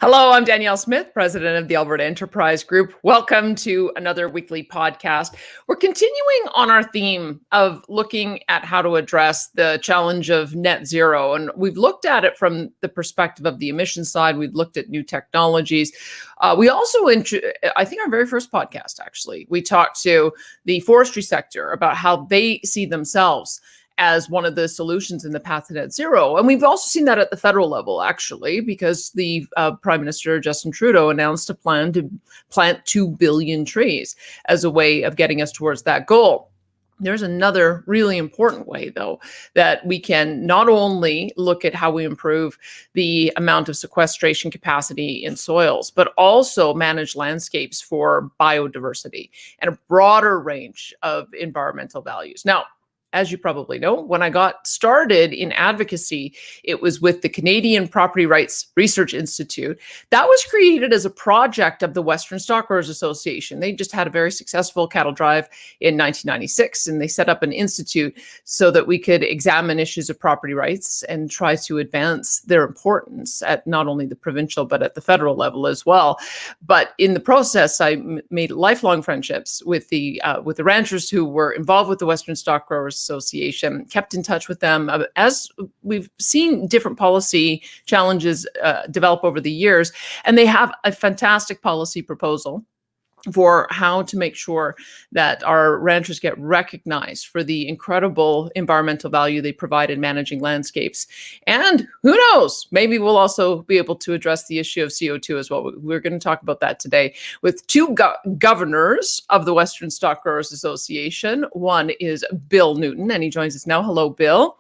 Hello, I'm Danielle Smith, president of the Alberta Enterprise Group. Welcome to another weekly podcast. We're continuing on our theme of looking at how to address the challenge of net zero. And we've looked at it from the perspective of the emission side. We've looked at new technologies. We also, I think our very first podcast, actually, we talked to the forestry sector about how they see themselves as one of the solutions in the path to net zero. And we've also seen that at the federal level, actually, because the Prime Minister, Justin Trudeau, announced a plan to plant 2 billion trees as a way of getting us towards that goal. There's another really important way, though, that we can not only look at how we improve the amount of sequestration capacity in soils, but also manage landscapes for biodiversity and a broader range of environmental values. Now, as you probably know, when I got started in advocacy, it was with the Canadian Property Rights Research Institute. That was created as a project of the Western Stockgrowers Association. They just had a very successful cattle drive in 1996, and they set up an institute so that we could examine issues of property rights and try to advance their importance at not only the provincial, but at the federal level as well. But in the process, I made lifelong friendships with the ranchers who were involved with the Western Stockgrowers Association, kept in touch with them as we've seen different policy challenges develop over the years. And they have a fantastic policy proposal for how to make sure that our ranchers get recognized for the incredible environmental value they provide in managing landscapes. And who knows, maybe we'll also be able to address the issue of CO2 as well. We're going to talk about that today with two governors of the Western Stockgrowers Association. One is Bill Newton, and he joins us now. Hello, Bill.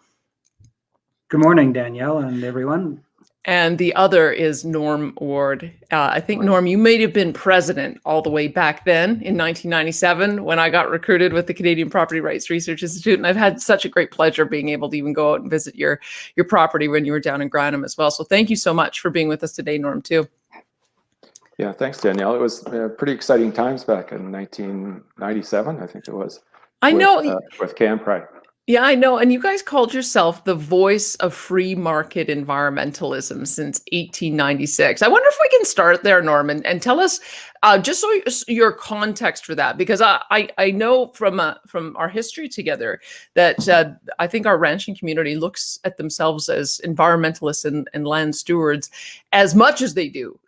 Good morning, Danielle and everyone. And the other is Norm Ward. I think, Norm, you may have been president all the way back then in 1997 when I got recruited with the Canadian Property Rights Research Institute. And I've had such a great pleasure being able to even go out and visit your property when you were down in Granham as well. So thank you so much for being with us today, Norm, too. Yeah, thanks, Danielle. It was pretty exciting times back in 1997, I think it was. I know. With CAMPRI. Yeah, I know. And you guys called yourself the voice of free market environmentalism since 1896. I wonder if we can start there, Norman, and tell us just so your context for that, because I know from our history together that I think our ranching community looks at themselves as environmentalists and land stewards as much as they do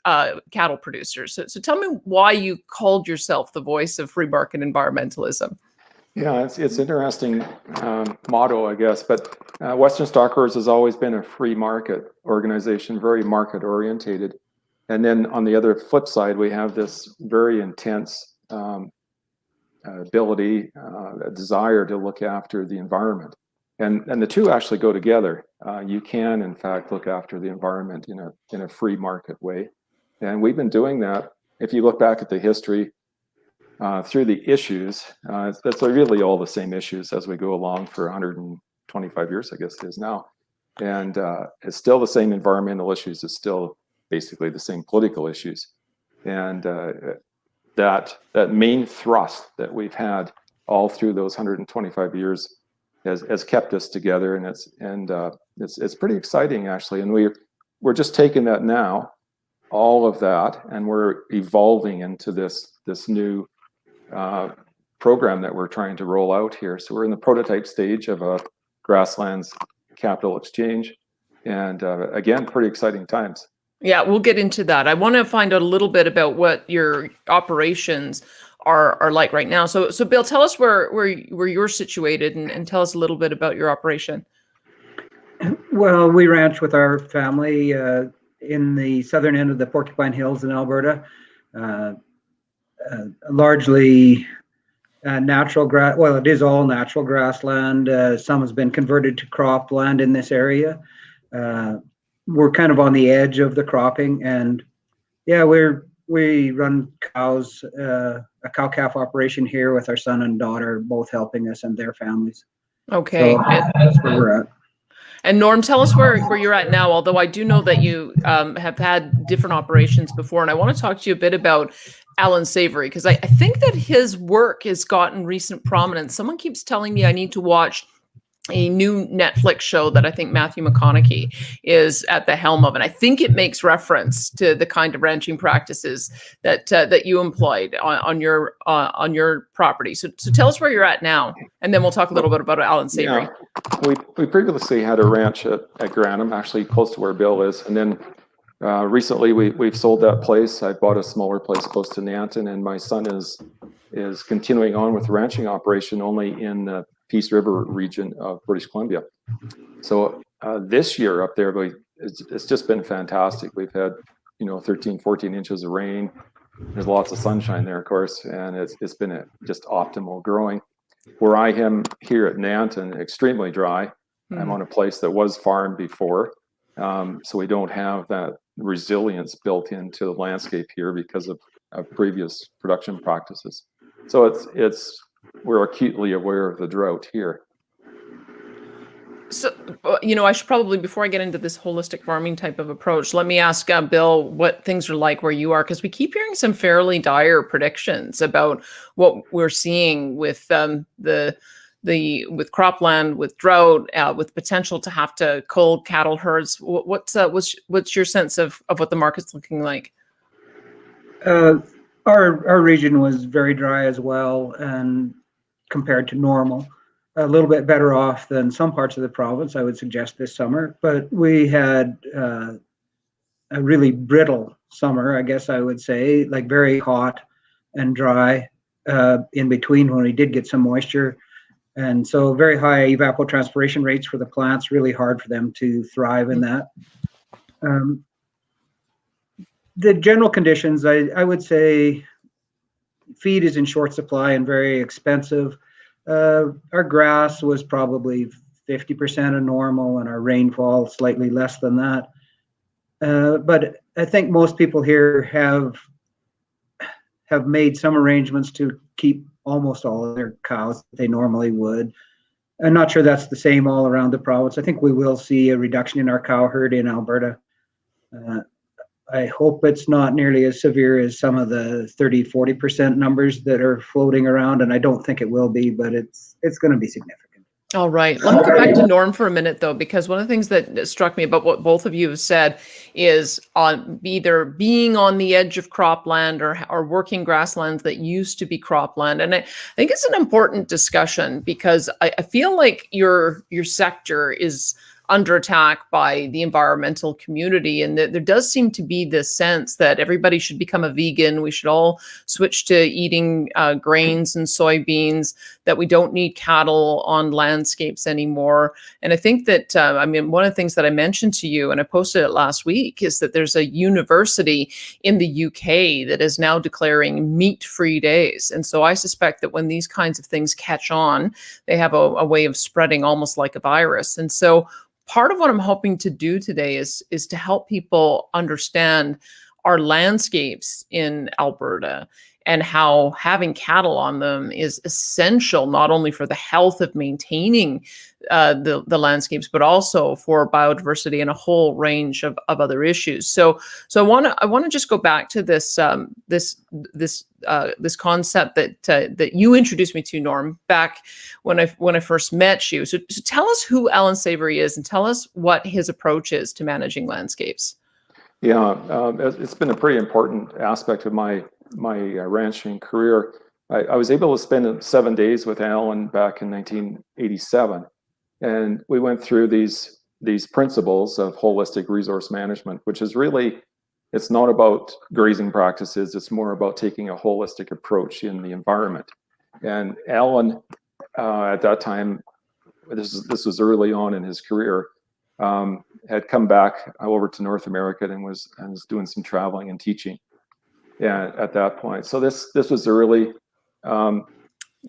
cattle producers. So tell me why you called yourself the voice of free market environmentalism. Yeah, it's interesting motto, I guess, but Western Stockgrowers has always been a free market organization, very market orientated. And then on the other flip side, we have this very intense ability, a desire to look after the environment. And the two actually go together. You can, in fact, look after the environment in a free market way. And we've been doing that. If you look back at the history, through the issues, that's really all the same issues as we go along for 125 years, I guess it is now. And it's still the same environmental issues. It's still basically the same political issues. And that main thrust that we've had all through those 125 years has kept us together. And it's pretty exciting, actually. And we're just taking that now, all of that, and we're evolving into this new program that we're trying to roll out here. So we're in the prototype stage of a grasslands capital exchange, and again, pretty exciting times. Yeah, we'll get into that. I want to find out a little bit about what your operations are like right now. So Bill, tell us where you're situated, and tell us a little bit about your operation. Well, we ranch with our family in the southern end of the Porcupine Hills in Alberta. Largely natural grass. Well, it is all natural grassland. Some has been converted to cropland in this area. We're kind of on the edge of the cropping, and yeah, we run cows, a cow-calf operation here with our son and daughter, both helping us and their families. Okay, so that's where we're at. And Norm, tell us where you're at now, although I do know that you have had different operations before, and I want to talk to you a bit about Alan Savory, because I think that his work has gotten recent prominence. Someone keeps telling me I need to watch a new Netflix show that I think Matthew McConaughey is at the helm of, and I think it makes reference to the kind of ranching practices that that you employed on your property. So tell us where you're at now, and then we'll talk a little bit about Allan Savory. Yeah, we previously had a ranch at Grantham, actually close to where Bill is, and then recently we've sold that place. I bought a smaller place close to Nanton, and my son is continuing on with the ranching operation only in the Peace River region of British Columbia. So this year up there, it's just been fantastic. We've had 13, 14 inches of rain. There's lots of sunshine there, of course, and it's been just optimal growing. Where I am here at Nanton, extremely dry. I'm on a place that was farmed before, so we don't have that resilience built into the landscape here because of previous production practices. So we're acutely aware of the drought here. So, I should probably, before I get into this holistic farming type of approach, let me ask Bill what things are like where you are, because we keep hearing some fairly dire predictions about what we're seeing with with cropland, with drought, with potential to have to cull cattle herds. What's your sense of what the market's looking like? Our region was very dry as well, and compared to normal, a little bit better off than some parts of the province, I would suggest, this summer. But we had a really brittle summer, I guess I would say, like very hot and dry in between when we did get some moisture. And so very high evapotranspiration rates for the plants, really hard for them to thrive in that. The general conditions, I would say feed is in short supply and very expensive. Our grass was probably 50% of normal, and our rainfall slightly less than that. But I think most people here have made some arrangements to keep almost all of their cows that they normally would. I'm not sure that's the same all around the province. I think we will see a reduction in our cow herd in Alberta. I hope it's not nearly as severe as some of the 30-40% numbers that are floating around, and I don't think it will be, but it's going to be significant. All right. Let me go back to Norm for a minute, though, because one of the things that struck me about what both of you have said is on either being on the edge of cropland or working grasslands that used to be cropland. And I think it's an important discussion because I feel like your sector is under attack by the environmental community, and that there does seem to be this sense that everybody should become a vegan. We should all switch to eating grains and soybeans, that we don't need cattle on landscapes anymore. And I think that, one of the things that I mentioned to you, and I posted it last week, is that there's a university in the UK that is now declaring meat-free days. And so I suspect that when these kinds of things catch on, they have a way of spreading almost like a virus. And so part of what I'm hoping to do today is to help people understand our landscapes in Alberta and how having cattle on them is essential, not only for the health of maintaining the landscapes, but also for biodiversity and a whole range of other issues. So I want to just go back to this this concept that you introduced me to, Norm, back when I first met you. So tell us who Allan Savory is, and tell us what his approach is to managing landscapes. Yeah, it's been a pretty important aspect of my ranching career. I was able to spend 7 days with Allan back in 1987, and we went through these principles of holistic resource management, which is really, it's not about grazing practices, it's more about taking a holistic approach in the environment. And Allan, at that time, this was early on in his career, had come back over to North America and was doing some traveling and teaching. Yeah, at that point. So this was early.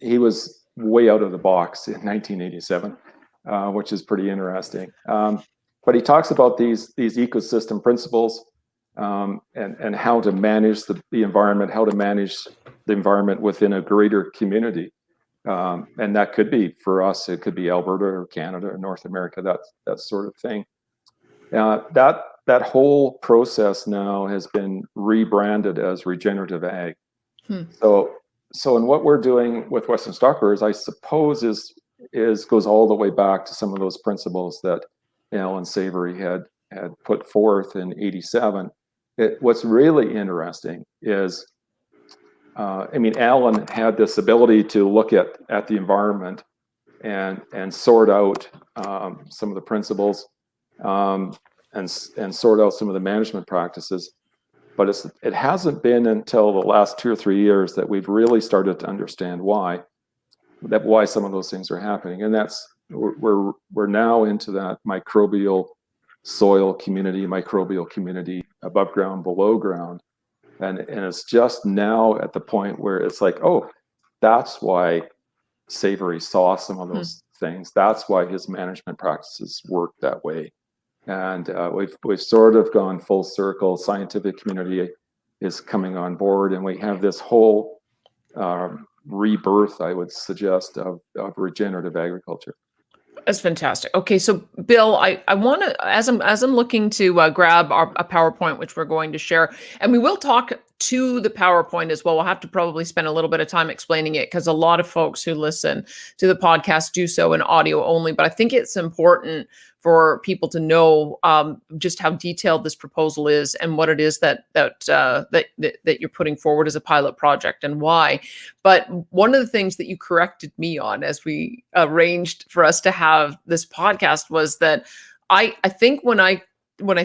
He was way out of the box in 1987, which is pretty interesting. But he talks about these ecosystem principles and how to manage the environment, how to manage the environment within a greater community. And that could be, for us, it could be Alberta or Canada or North America, that sort of thing. That whole process now has been rebranded as regenerative ag. So in what we're doing with Western Stockbrokers, I suppose, is goes all the way back to some of those principles that Alan Savory had put forth in '87. What's really interesting is, Alan had this ability to look at the environment and sort out some of the principles and sort out some of the management practices. But it hasn't been until the last 2 or 3 years that we've really started to understand why some of those things are happening. And that's we're now into that microbial soil community, above ground, below ground. And it's just now at the point where it's like, oh, that's why Savory saw some of those things. That's why his management practices work that way. And we've sort of gone full circle. Scientific community is coming on board, and we have this whole rebirth, I would suggest, of regenerative agriculture. That's fantastic. Okay, so Bill, I want to, as I'm looking to grab a PowerPoint, which we're going to share, and we will talk to the PowerPoint as well. We'll have to probably spend a little bit of time explaining it because a lot of folks who listen to the podcast do so in audio only. But I think it's important for people to know just how detailed this proposal is and what it is that you're putting forward as a pilot project and why. But one of the things that you corrected me on as we arranged for us to have this podcast was that I think when I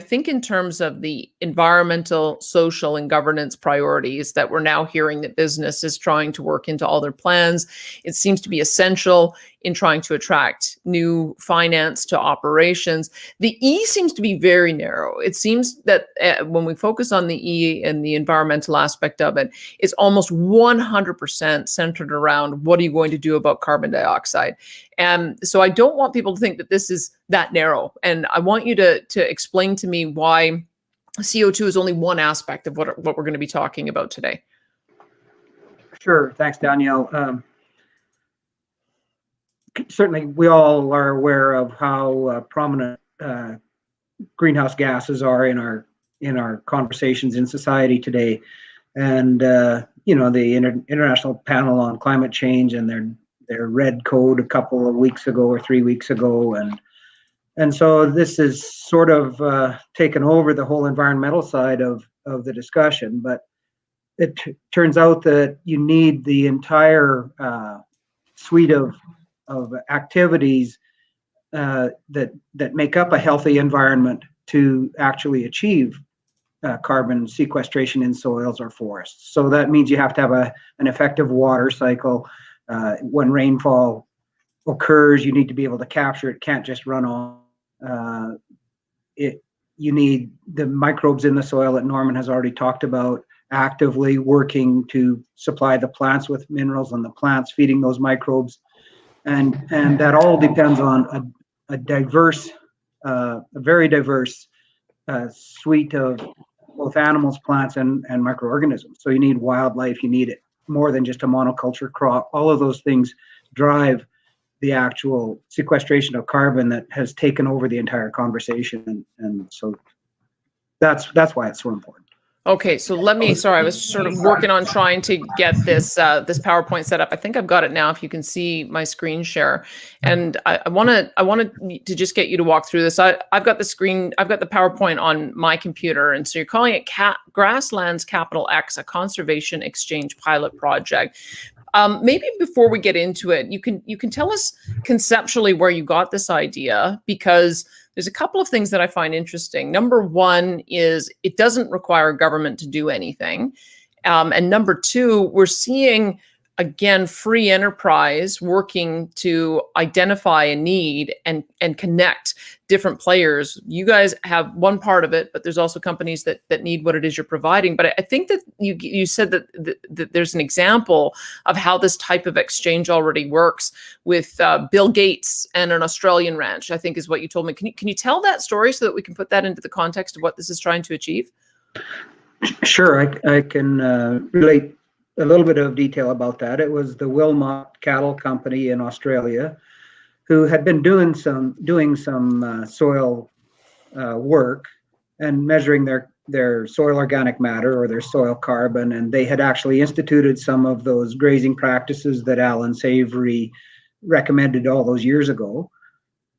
think in terms of the environmental, social, and governance priorities that we're now hearing that business is trying to work into all their plans, it seems to be essential in trying to attract new finance to operations. The E seems to be very narrow. It seems that when we focus on the E and the environmental aspect of it, it's almost 100% centered around what are you going to do about carbon dioxide. And so I don't want people to think that this is that narrow. And I want you to explain to me why CO2 is only one aspect of what we're going to be talking about today. Sure. Thanks, Danielle. Certainly, we all are aware of how prominent greenhouse gases are in our conversations in society today, and the International Panel on Climate Change and their red code a couple of weeks ago or 3 weeks ago, and so this is sort of taken over the whole environmental side of the discussion. But it turns out that you need the entire suite of activities that make up a healthy environment to actually achieve carbon sequestration in soils or forests. So that means you have to have an effective water cycle. When rainfall occurs, you need to be able to capture it. It can't just run off. You need the microbes in the soil that Norman has already talked about actively working to supply the plants with minerals and the plants feeding those microbes. And that all depends on a very diverse suite of both animals, plants, and microorganisms. So you need wildlife, you need it more than just a monoculture crop. All of those things drive the actual sequestration of carbon that has taken over the entire conversation. And so that's why it's so important. Okay, so sorry, I was sort of working on trying to get this PowerPoint set up. I think I've got it now, if you can see my screen share. And I wanted to just get you to walk through this. I've got the PowerPoint on my computer. And so you're calling it Grasslands Capital X, a conservation exchange pilot project. Maybe before we get into it, you can tell us conceptually where you got this idea, because there's a couple of things that I find interesting. Number one is it doesn't require government to do anything. And number two, we're seeing, again, free enterprise working to identify a need and connect different players. You guys have one part of it, but there's also companies that need what it is you're providing. But I think that you said that there's an example of how this type of exchange already works with Bill Gates and an Australian ranch, I think is what you told me. Can you tell that story so that we can put that into the context of what this is trying to achieve? Sure, I can relate a little bit of detail about that. It was the Wilmot Cattle Company in Australia who had been doing some soil work and measuring their soil organic matter or their soil carbon, and they had actually instituted some of those grazing practices that Alan Savory recommended all those years ago.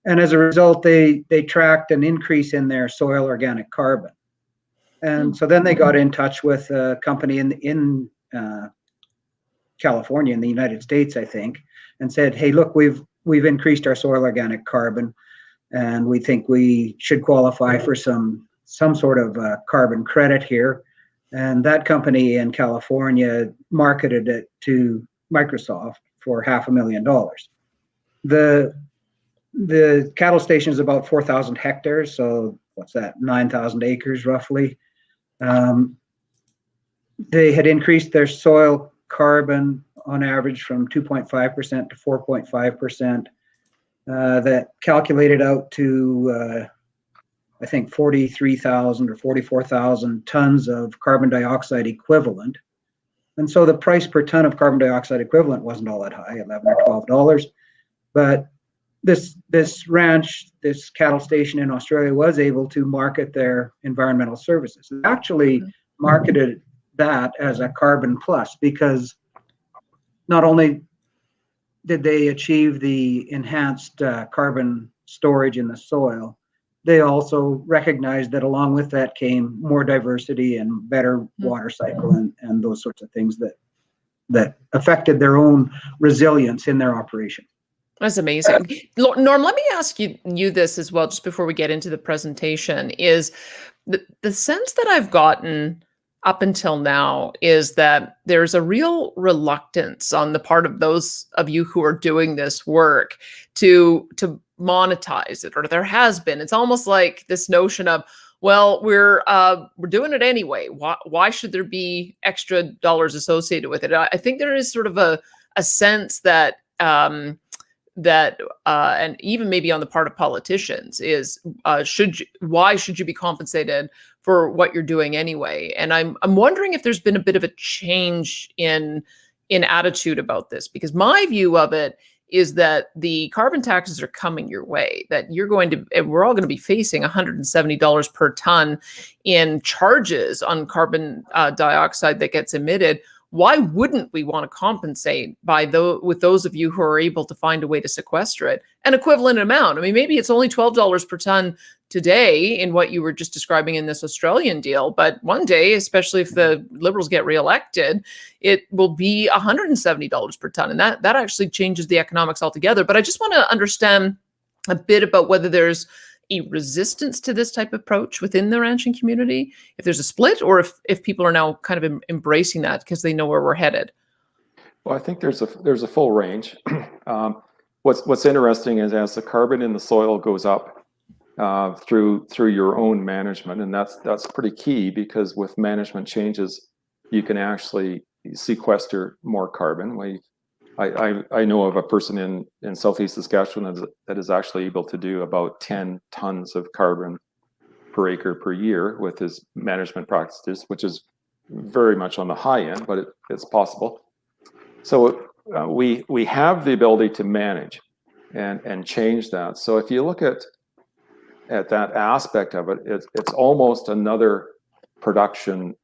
And as a result, they tracked an increase in their soil organic carbon. And so then they got in touch with a company in California, in the United States, I think, and said, "Hey, look, we've increased our soil organic carbon, and we think we should qualify for some sort of carbon credit here." And that company in California marketed it to Microsoft for $500,000. The cattle station is about 4,000 hectares, so what's that, 9,000 acres roughly. They had increased their soil carbon on average from 2.5% to 4.5%. That calculated out to, I think, 43,000 or 44,000 tons of carbon dioxide equivalent. And so the price per ton of carbon dioxide equivalent wasn't all that high, $11 or $12. But this ranch, this cattle station in Australia, was able to market their environmental services. They actually marketed that as a carbon plus, because not only did they achieve the enhanced carbon storage in the soil, they also recognized that along with that came more diversity and better water cycle and those sorts of things that affected their own resilience in their operation. That's amazing. Norm, let me ask you this as well, just before we get into the presentation, is the sense that I've gotten up until now is that there's a real reluctance on the part of those of you who are doing this work to monetize it, or there has been. It's almost like this notion of, well, we're doing it anyway. Why should there be extra dollars associated with it? I think there is sort of a sense that and even maybe on the part of politicians is why should you be compensated for what you're doing anyway? And I'm wondering if there's been a bit of a change in attitude about this, because my view of it is that the carbon taxes are coming your way, that we're all going to be facing $170 per ton in charges on carbon dioxide that gets emitted. Why wouldn't we want to compensate with those of you who are able to find a way to sequester it an equivalent amount? I mean, maybe it's only $12 per ton today in what you were just describing in this Australian deal, but one day, especially if the Liberals get reelected, it will be $170 per ton, and that actually changes the economics altogether. But I just want to understand a bit about whether there's a resistance to this type of approach within the ranching community, if there's a split, or if people are now kind of embracing that because they know where we're headed. Well, I think there's a full range. What's interesting is as the carbon in the soil goes up through your own management, and that's pretty key, because with management changes, you can actually sequester more carbon. I know of a person in Southeast Saskatchewan that is actually able to do about 10 tons of carbon per acre per year with his management practices, which is very much on the high end, but it's possible. So we have the ability to manage and change that. So if you look at that aspect of it, it's almost another production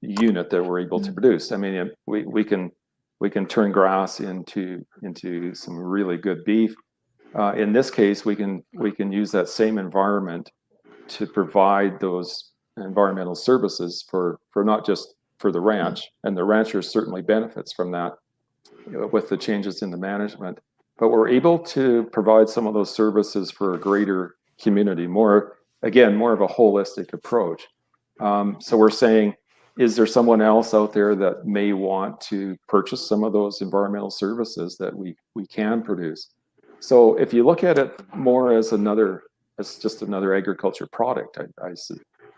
unit that we're able to produce. I mean, we can turn grass into some really good beef. In this case, we can use that same environment to provide those environmental services for not just for the ranch, and the rancher certainly benefits from that with the changes in the management, but we're able to provide some of those services for a greater community, more of a holistic approach. So we're saying, is there someone else out there that may want to purchase some of those environmental services that we can produce? So if you look at it more as just another agriculture product,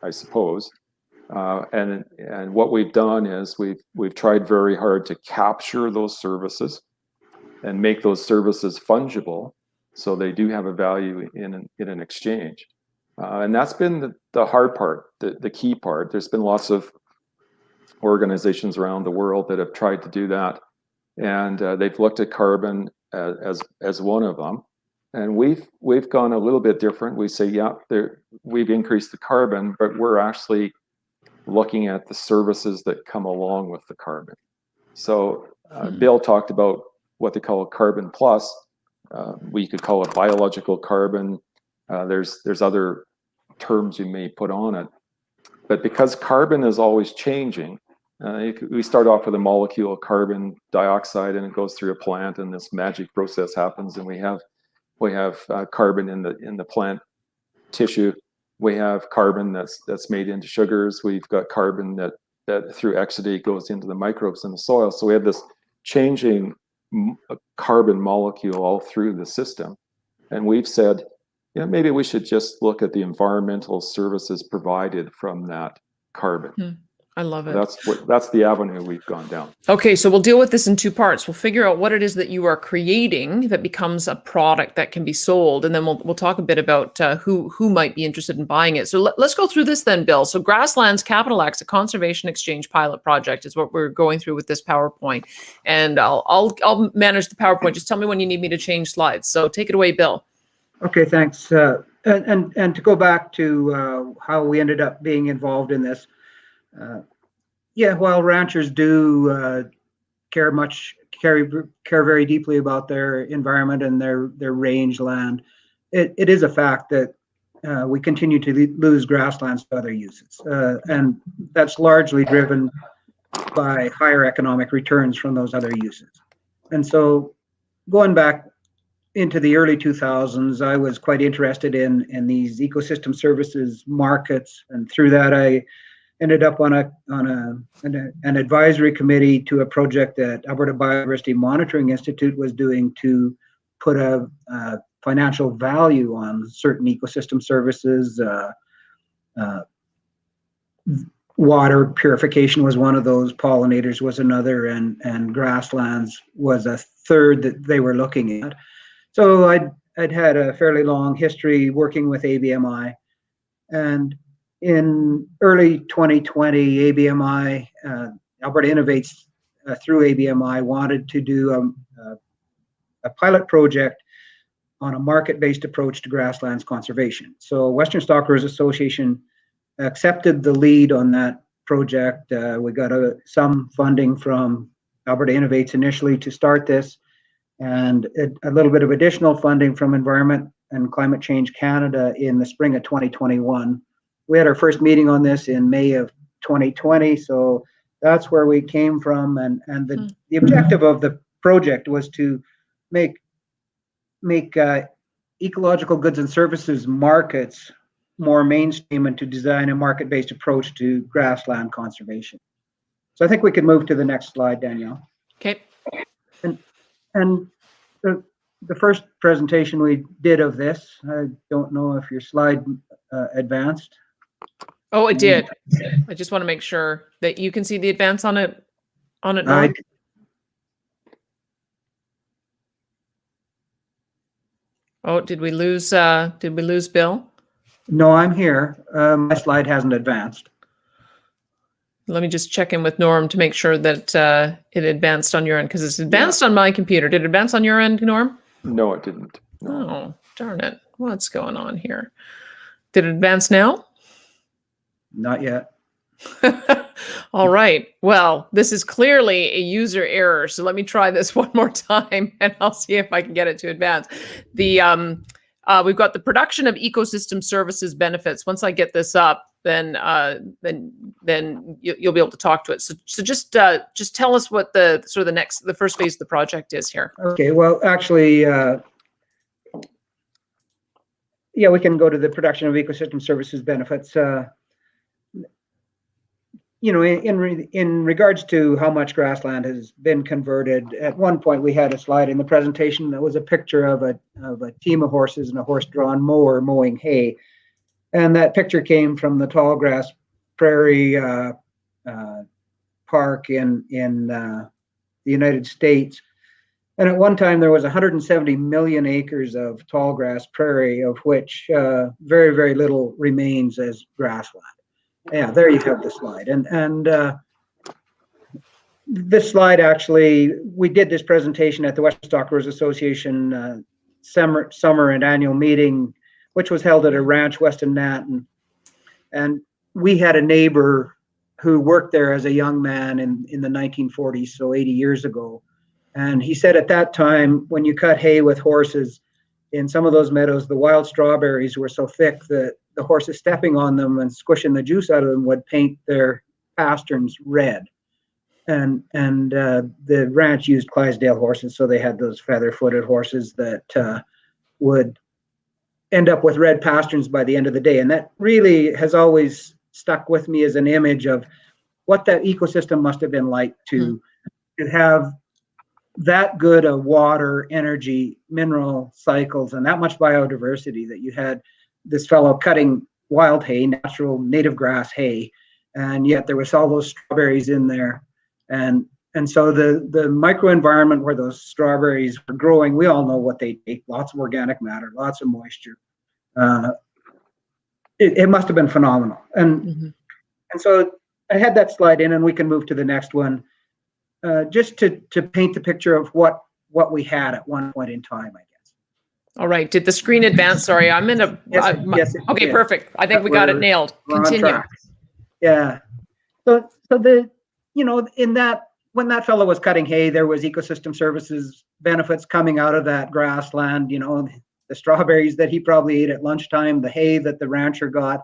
I suppose. And what we've done is we've tried very hard to capture those services and make those services fungible, so they do have a value in an exchange. And that's been the hard part, the key part. There's been lots of organizations around the world that have tried to do that, and they've looked at carbon as one of them. And we've gone a little bit different. We say, yeah, we've increased the carbon, but we're actually looking at the services that come along with the carbon. So Bill talked about what they call carbon plus. We could call it biological carbon. There's other terms you may put on it. But because carbon is always changing, we start off with a molecule of carbon dioxide, and it goes through a plant, and this magic process happens, and we have carbon in the plant tissue. We have carbon that's made into sugars. We've got carbon that through exudate goes into the microbes in the soil. So we have this changing carbon molecule all through the system. And we've said, maybe we should just look at the environmental services provided from that carbon. I love it. That's the avenue we've gone down. Okay, so we'll deal with this in two parts. We'll figure out what it is that you are creating that becomes a product that can be sold, and then we'll talk a bit about who might be interested in buying it. So let's go through this then, Bill. So Grasslands Capital Acts, a conservation exchange pilot project, is what we're going through with this PowerPoint, and I'll manage the PowerPoint. Just tell me when you need me to change slides. So take it away, Bill. Okay, thanks. And to go back to how we ended up being involved in this. While ranchers do care very deeply about their environment and their range land, it is a fact that we continue to lose grasslands to other uses, and that's largely driven by higher economic returns from those other uses. And so, going back into the early 2000s, I was quite interested in these ecosystem services markets, and through that I ended up on an advisory committee to a project that Alberta Biodiversity Monitoring Institute was doing to put a financial value on certain ecosystem services. Water purification was one of those, pollinators was another, and grasslands was a third that they were looking at. So I'd had a fairly long history working with ABMI, and in early 2020, ABMI, Alberta Innovates through ABMI, wanted to do a pilot project on a market-based approach to grasslands conservation. So Western Stockgrowers Association accepted the lead on that project. We got some funding from Alberta Innovates initially to start this, and a little bit of additional funding from Environment and Climate Change Canada in the spring of 2021. We had our first meeting on this in May of 2020, so that's where we came from. And the objective of the project was to make ecological goods and services markets more mainstream and to design a market-based approach to grassland conservation. So I think we can move to the next slide, Danielle. Okay. And the first presentation we did of this, I don't know if your slide advanced. Oh, it did. I just want to make sure that you can see the advance on it. Norm? Oh, did we lose Bill? No, I'm here. My slide hasn't advanced. Let me just check in with Norm to make sure that it advanced on your end, because it's advanced on my computer. Did it advance on your end, Norm? No, it didn't. No. Oh, darn it. What's going on here? Did it advance now? Not yet. All right. Well, this is clearly a user error. So let me try this one more time and I'll see if I can get it to advance. We've got the production of ecosystem services benefits. Once I get this up, then you'll be able to talk to it. So just tell us what the first phase of the project is here. Okay. Well, actually, we can go to the production of ecosystem services benefits. In regards to how much grassland has been converted, at one point we had a slide in the presentation that was a picture of a team of horses and a horse-drawn mower mowing hay, and that picture came from the Tallgrass Prairie Park in the United States. And at one time there was 170 million acres of tallgrass prairie, of which very, very little remains as grassland. Yeah, there you have the slide. And this slide, actually, we did this presentation at the Western Stockgrowers Association summer and annual meeting, which was held at a ranch west of Nanton. And we had a neighbor who worked there as a young man in the 1940s, so 80 years ago. And he said at that time, when you cut hay with horses, in some of those meadows, the wild strawberries were so thick that the horses stepping on them and squishing the juice out of them would paint their pasterns red. And the ranch used Clydesdale horses, so they had those feather-footed horses that would end up with red pasterns by the end of the day. And that really has always stuck with me as an image of what that ecosystem must have been like to have that good of water, energy, mineral cycles, and that much biodiversity, that you had this fellow cutting wild hay, natural native grass hay, and yet there was all those strawberries in there. And so the microenvironment where those strawberries were growing, we all know what they take: lots of organic matter, lots of moisture. It must have been phenomenal. And so I had that slide in, and we can move to the next one, just to paint the picture of what we had at one point in time, I guess. All right. Did the screen advance? Sorry, I'm in a. Yes, okay, perfect. I think we got it nailed. Continue. Yeah. So in that, when that fellow was cutting hay, there was ecosystem services benefits coming out of that grassland. The strawberries that he probably ate at lunchtime, the hay that the rancher got,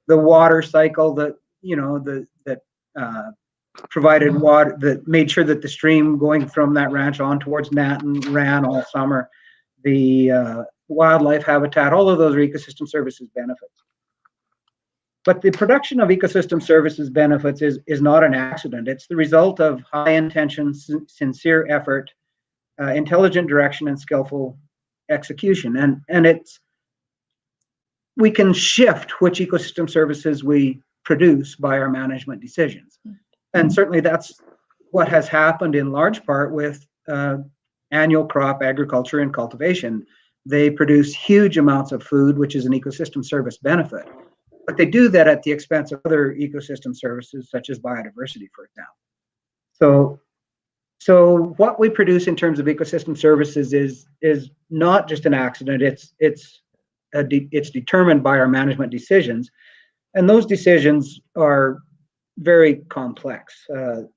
the water cycle that provided water, that made sure that the stream going from that ranch on towards Natten ran all summer, the wildlife habitat, all of those are ecosystem services benefits. But the production of ecosystem services benefits is not an accident. It's the result of high intention, sincere effort, intelligent direction, and skillful execution. And we can shift which ecosystem services we produce by our management decisions. And certainly that's what has happened in large part with annual crop agriculture and cultivation. They produce huge amounts of food, which is an ecosystem service benefit. But they do that at the expense of other ecosystem services, such as biodiversity, for example. So what we produce in terms of ecosystem services is not just an accident. It's determined by our management decisions, and those decisions are very complex.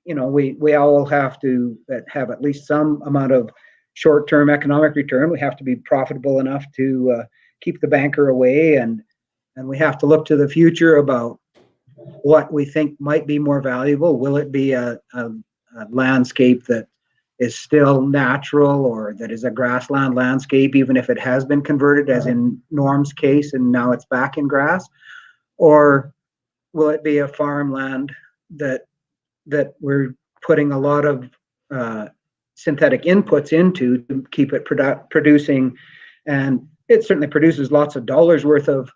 We all have to have at least some amount of short-term economic return. We have to be profitable enough to keep the banker away, and we have to look to the future about what we think might be more valuable. Will it be a landscape that is still natural, or that is a grassland landscape, even if it has been converted, as in Norm's case, and now it's back in grass? Or will it be a farmland that we're putting a lot of synthetic inputs into to keep it producing? And it certainly produces lots of dollars worth of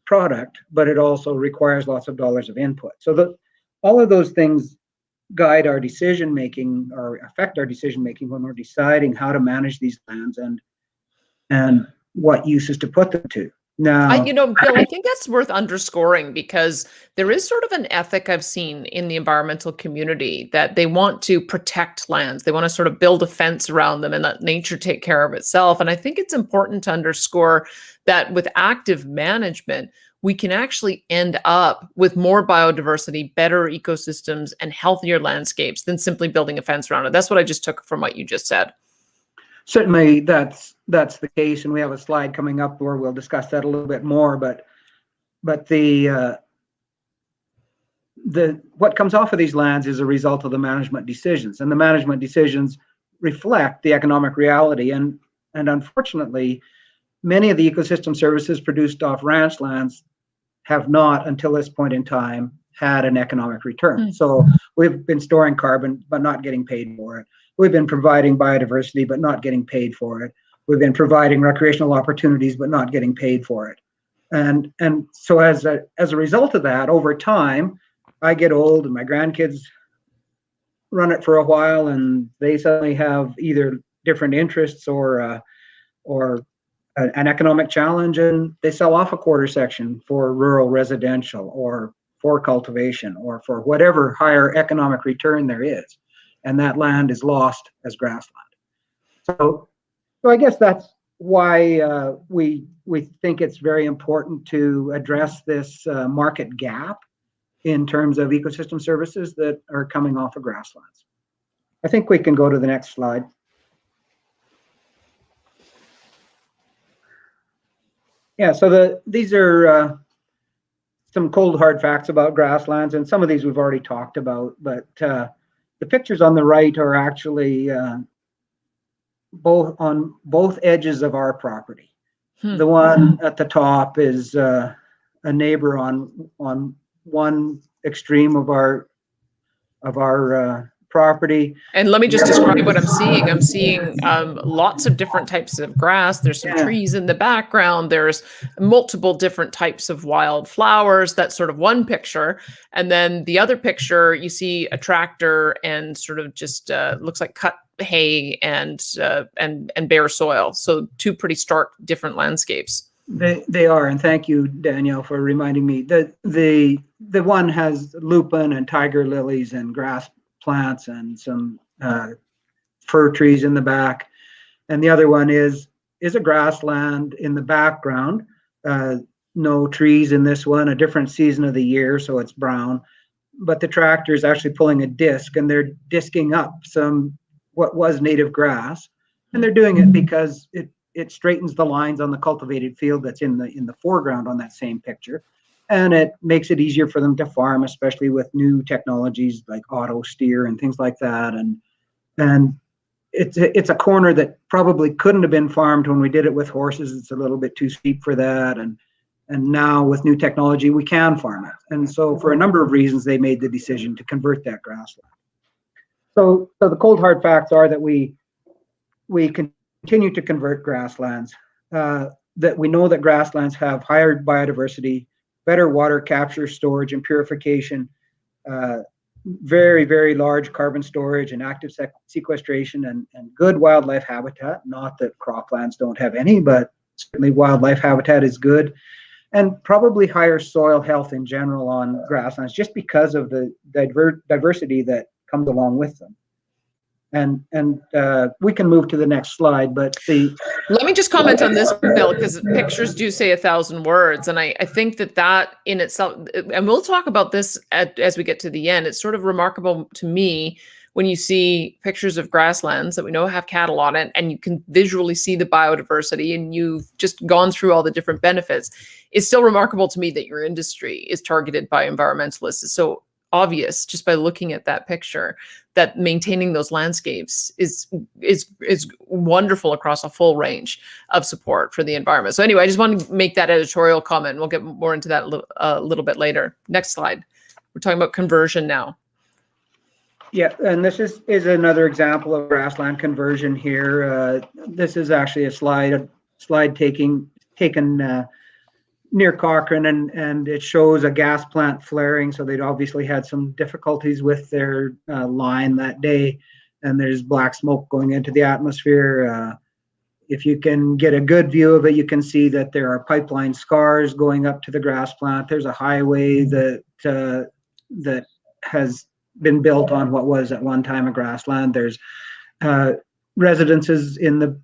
product, but it also requires lots of dollars of input. So all of those things guide our decision making, or affect our decision making, when we're deciding how to manage these lands and what uses to put them to. Now, Bill, I think that's worth underscoring, because there is sort of an ethic I've seen in the environmental community that they want to protect lands. They want to sort of build a fence around them and let nature take care of itself. And I think it's important to underscore that with active management, we can actually end up with more biodiversity, better ecosystems, and healthier landscapes than simply building a fence around it. That's what I just took from what you just said. Certainly that's the case, and we have a slide coming up where we'll discuss that a little bit more. But the what comes off of these lands is a result of the management decisions, and the management decisions reflect the economic reality. And unfortunately, many of the ecosystem services produced off ranch lands have not, until this point in time, had an economic return. So we've been storing carbon but not getting paid for it. We've been providing biodiversity but not getting paid for it. We've been providing recreational opportunities but not getting paid for it. And so as a result of that, over time, I get old and my grandkids run it for a while, and they suddenly have either different interests or an economic challenge, and they sell off a quarter section for rural residential, or for cultivation, or for whatever higher economic return there is, and that land is lost as grassland. So I guess that's why we think it's very important to address this market gap in terms of ecosystem services that are coming off of grasslands. I think we can go to the next slide. Yeah, so these are some cold hard facts about grasslands, and some of these we've already talked about, but the pictures on the right are actually on both edges of our property. The one at the top is a neighbor on one extreme of our property. And let me just describe what I'm seeing. I'm seeing lots of different types of grass. There's some trees in the background. There's multiple different types of wild flowers. That's sort of one picture. And then the other picture, you see a tractor and sort of just looks like cut hay and bare soil. So two pretty stark different landscapes. They are, and thank you, Danielle, for reminding me. The one has lupin and tiger lilies and grass plants and some fir trees in the back, and the other one is a grassland in the background. No trees in this one, a different season of the year, so it's brown. But the tractor is actually pulling a disc, and they're disking up some what was native grass, and they're doing it because it straightens the lines on the cultivated field that's in the foreground on that same picture. And it makes it easier for them to farm, especially with new technologies like auto steer and things like that. And it's a corner that probably couldn't have been farmed when we did it with horses. It's a little bit too steep for that. And now with new technology, we can farm it. And so for a number of reasons, they made the decision to convert that grassland. So the cold hard facts are that we continue to convert grasslands, that we know that grasslands have higher biodiversity, better water capture, storage, and purification, very, very large carbon storage and active sequestration, and good wildlife habitat. Not that croplands don't have any, but certainly wildlife habitat is good, and probably higher soil health in general on grasslands, just because of the diversity that comes along with them. And we can move to the next slide, but let me just comment on this, Bill, because pictures do say 1,000 words. And I think that in itself, and we'll talk about this as we get to the end, it's sort of remarkable to me when you see pictures of grasslands that we know have cattle on it, and you can visually see the biodiversity, and you've just gone through all the different benefits. It's still remarkable to me that your industry is targeted by environmentalists. It's so obvious just by looking at that picture that maintaining those landscapes is wonderful across a full range of support for the environment. So anyway, I just want to make that editorial comment. We'll get more into that a little bit later. Next slide. We're talking about conversion now. Yeah, and this is another example of grassland conversion here. This is actually a slide taken near Cochrane, and it shows a gas plant flaring. So they'd obviously had some difficulties with their line that day, and there's black smoke going into the atmosphere. If you can get a good view of it, you can see that there are pipeline scars going up to the grass plant. There's a highway that has been built on what was at one time a grassland. There's residences in the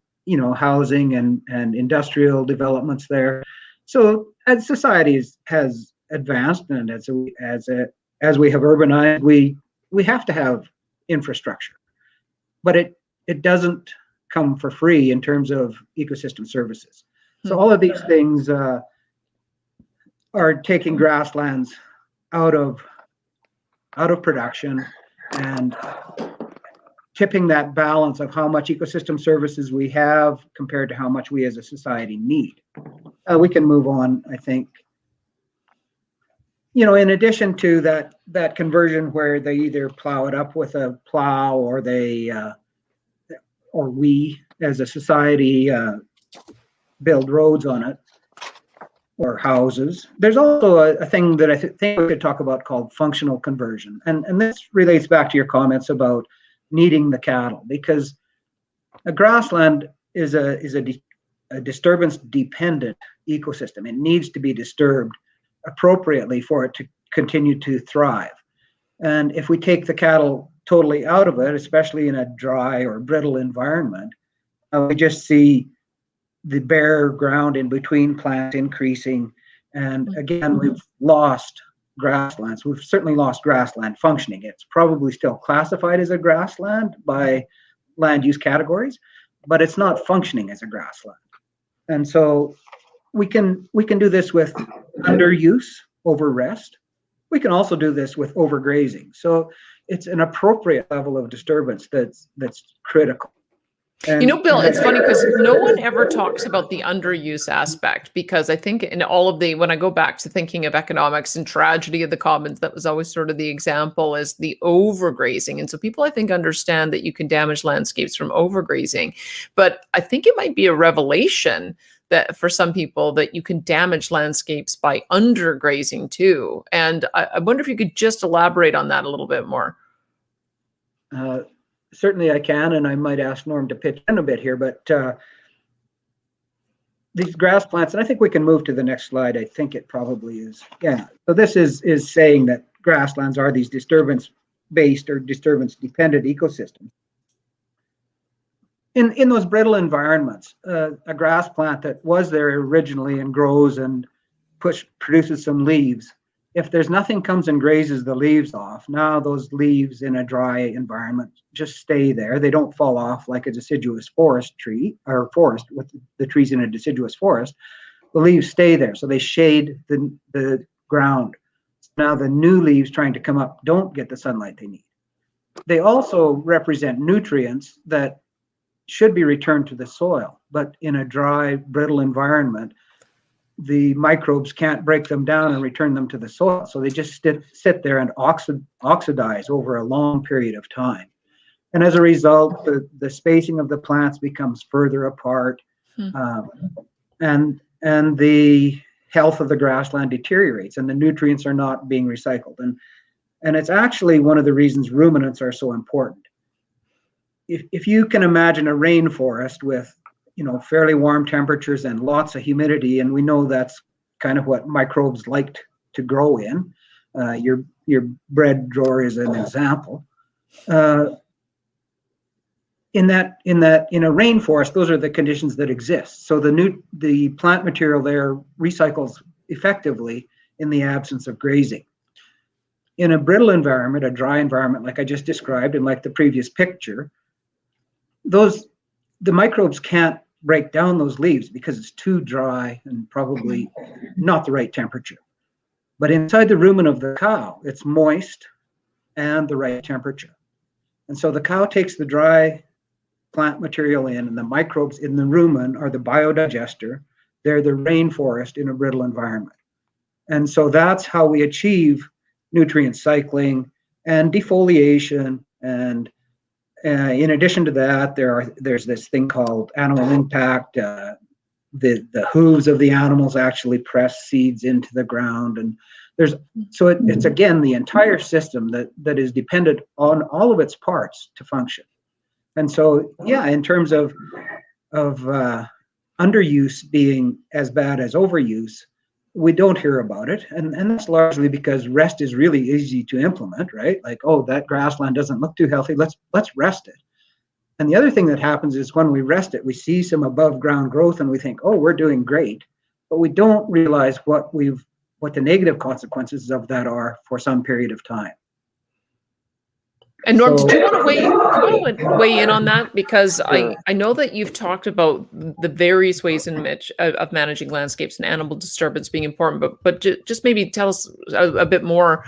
housing and industrial developments there. So as society has advanced, and as we have urbanized, we have to have infrastructure, but it doesn't come for free in terms of ecosystem services. So all of these things are taking grasslands out of production and tipping that balance of how much ecosystem services we have compared to how much we as a society need. We can move on, I think. In addition to that conversion where they either plow it up with a plow, or we as a society build roads on it or houses, there's also a thing that I think we could talk about called functional conversion. And this relates back to your comments about needing the cattle, because a grassland is a disturbance-dependent ecosystem. It needs to be disturbed appropriately for it to continue to thrive. And if we take the cattle totally out of it, especially in a dry or brittle environment, we just see the bare ground in between plants increasing. And again, we've lost grasslands. We've certainly lost grassland functioning. It's probably still classified as a grassland by land use categories, but it's not functioning as a grassland. And so we can do this with underuse over rest. We can also do this with overgrazing. So it's an appropriate level of disturbance that's critical. You know, Bill, it's funny because no one ever talks about the underuse aspect, because I think in all of when I go back to thinking of economics and tragedy of the commons, that was always sort of the example, is the overgrazing. And so people, I think, understand that you can damage landscapes from overgrazing. But I think it might be a revelation that for some people that you can damage landscapes by undergrazing too. And I wonder if you could just elaborate on that a little bit more. Certainly I can, and I might ask Norm to pitch in a bit here, but these grass plants, and I think we can move to the next slide. I think it probably is. Yeah. So this is saying that grasslands are these disturbance-based or disturbance-dependent ecosystems. In those brittle environments, a grass plant that was there originally and grows and produces some leaves, if there's nothing comes and grazes the leaves off, now those leaves in a dry environment just stay there. They don't fall off like a deciduous forest tree or forest with the trees in a deciduous forest. The leaves stay there, so they shade the ground. Now the new leaves trying to come up don't get the sunlight they need. They also represent nutrients that should be returned to the soil, but in a dry, brittle environment, the microbes can't break them down and return them to the soil. So they just sit there and oxidize over a long period of time. And as a result, the spacing of the plants becomes further apart, and the health of the grassland deteriorates, and the nutrients are not being recycled. And it's actually one of the reasons ruminants are so important. If you can imagine a rainforest with fairly warm temperatures and lots of humidity, and we know that's kind of what microbes like to grow in. Your bread drawer is an example. In a rainforest, those are the conditions that exist. So the plant material there recycles effectively in the absence of grazing. In a brittle environment, a dry environment like I just described, and like the previous picture, the microbes can't break down those leaves because it's too dry and probably not the right temperature. But inside the rumen of the cow, it's moist and the right temperature. And so the cow takes the dry plant material in, and the microbes in the rumen are the biodigester. They're the rainforest in a brittle environment. And so that's how we achieve nutrient cycling and defoliation. And in addition to that, there's this thing called animal impact. The hooves of the animals actually press seeds into the ground, and it's again the entire system that is dependent on all of its parts to function. And so, yeah, in terms of underuse being as bad as overuse, we don't hear about it, and that's largely because rest is really easy to implement, right? Like, oh, that grassland doesn't look too healthy, let's rest it. And the other thing that happens is when we rest it, we see some above ground growth and we think, oh, we're doing great, but we don't realize what the negative consequences of that are for some period of time. And Norm, did you want to weigh in on that? Because sure. I know that you've talked about the various ways in which of managing landscapes and animal disturbance being important, but just maybe tell us a bit more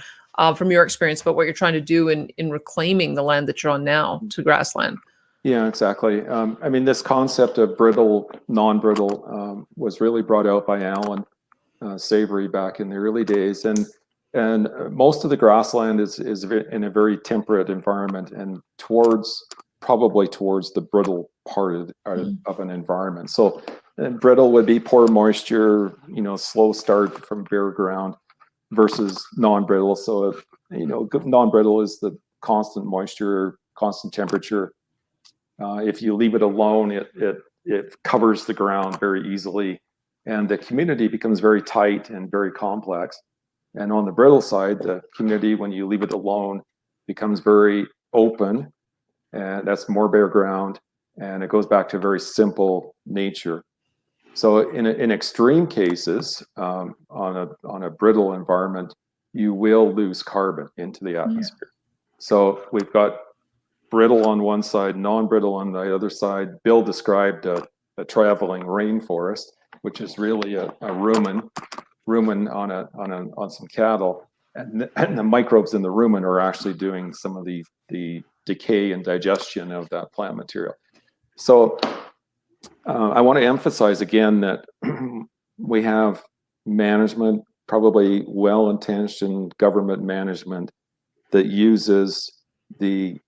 from your experience about what you're trying to do in reclaiming the land that you're on now to grassland. Yeah, exactly. I mean, this concept of brittle, non-brittle was really brought out by Alan Savory back in the early days, and most of the grassland is in a very temperate environment and probably towards the brittle part of an environment. So brittle would be poor moisture, slow start from bare ground, versus non-brittle. So if non-brittle is the constant moisture, constant temperature. If you leave it alone, it covers the ground very easily, and the community becomes very tight and very complex. And on the brittle side, the community, when you leave it alone, becomes very open, and that's more bare ground, and it goes back to very simple nature. So in extreme cases, on a brittle environment, you will lose carbon into the atmosphere. Yeah. So we've got brittle on one side, non-brittle on the other side. Bill described a traveling rainforest. which is really a rumen on some cattle, and the microbes in the rumen are actually doing some of the decay and digestion of that plant material. So I want to emphasize again that we have management, probably well-intentioned government management, that uses the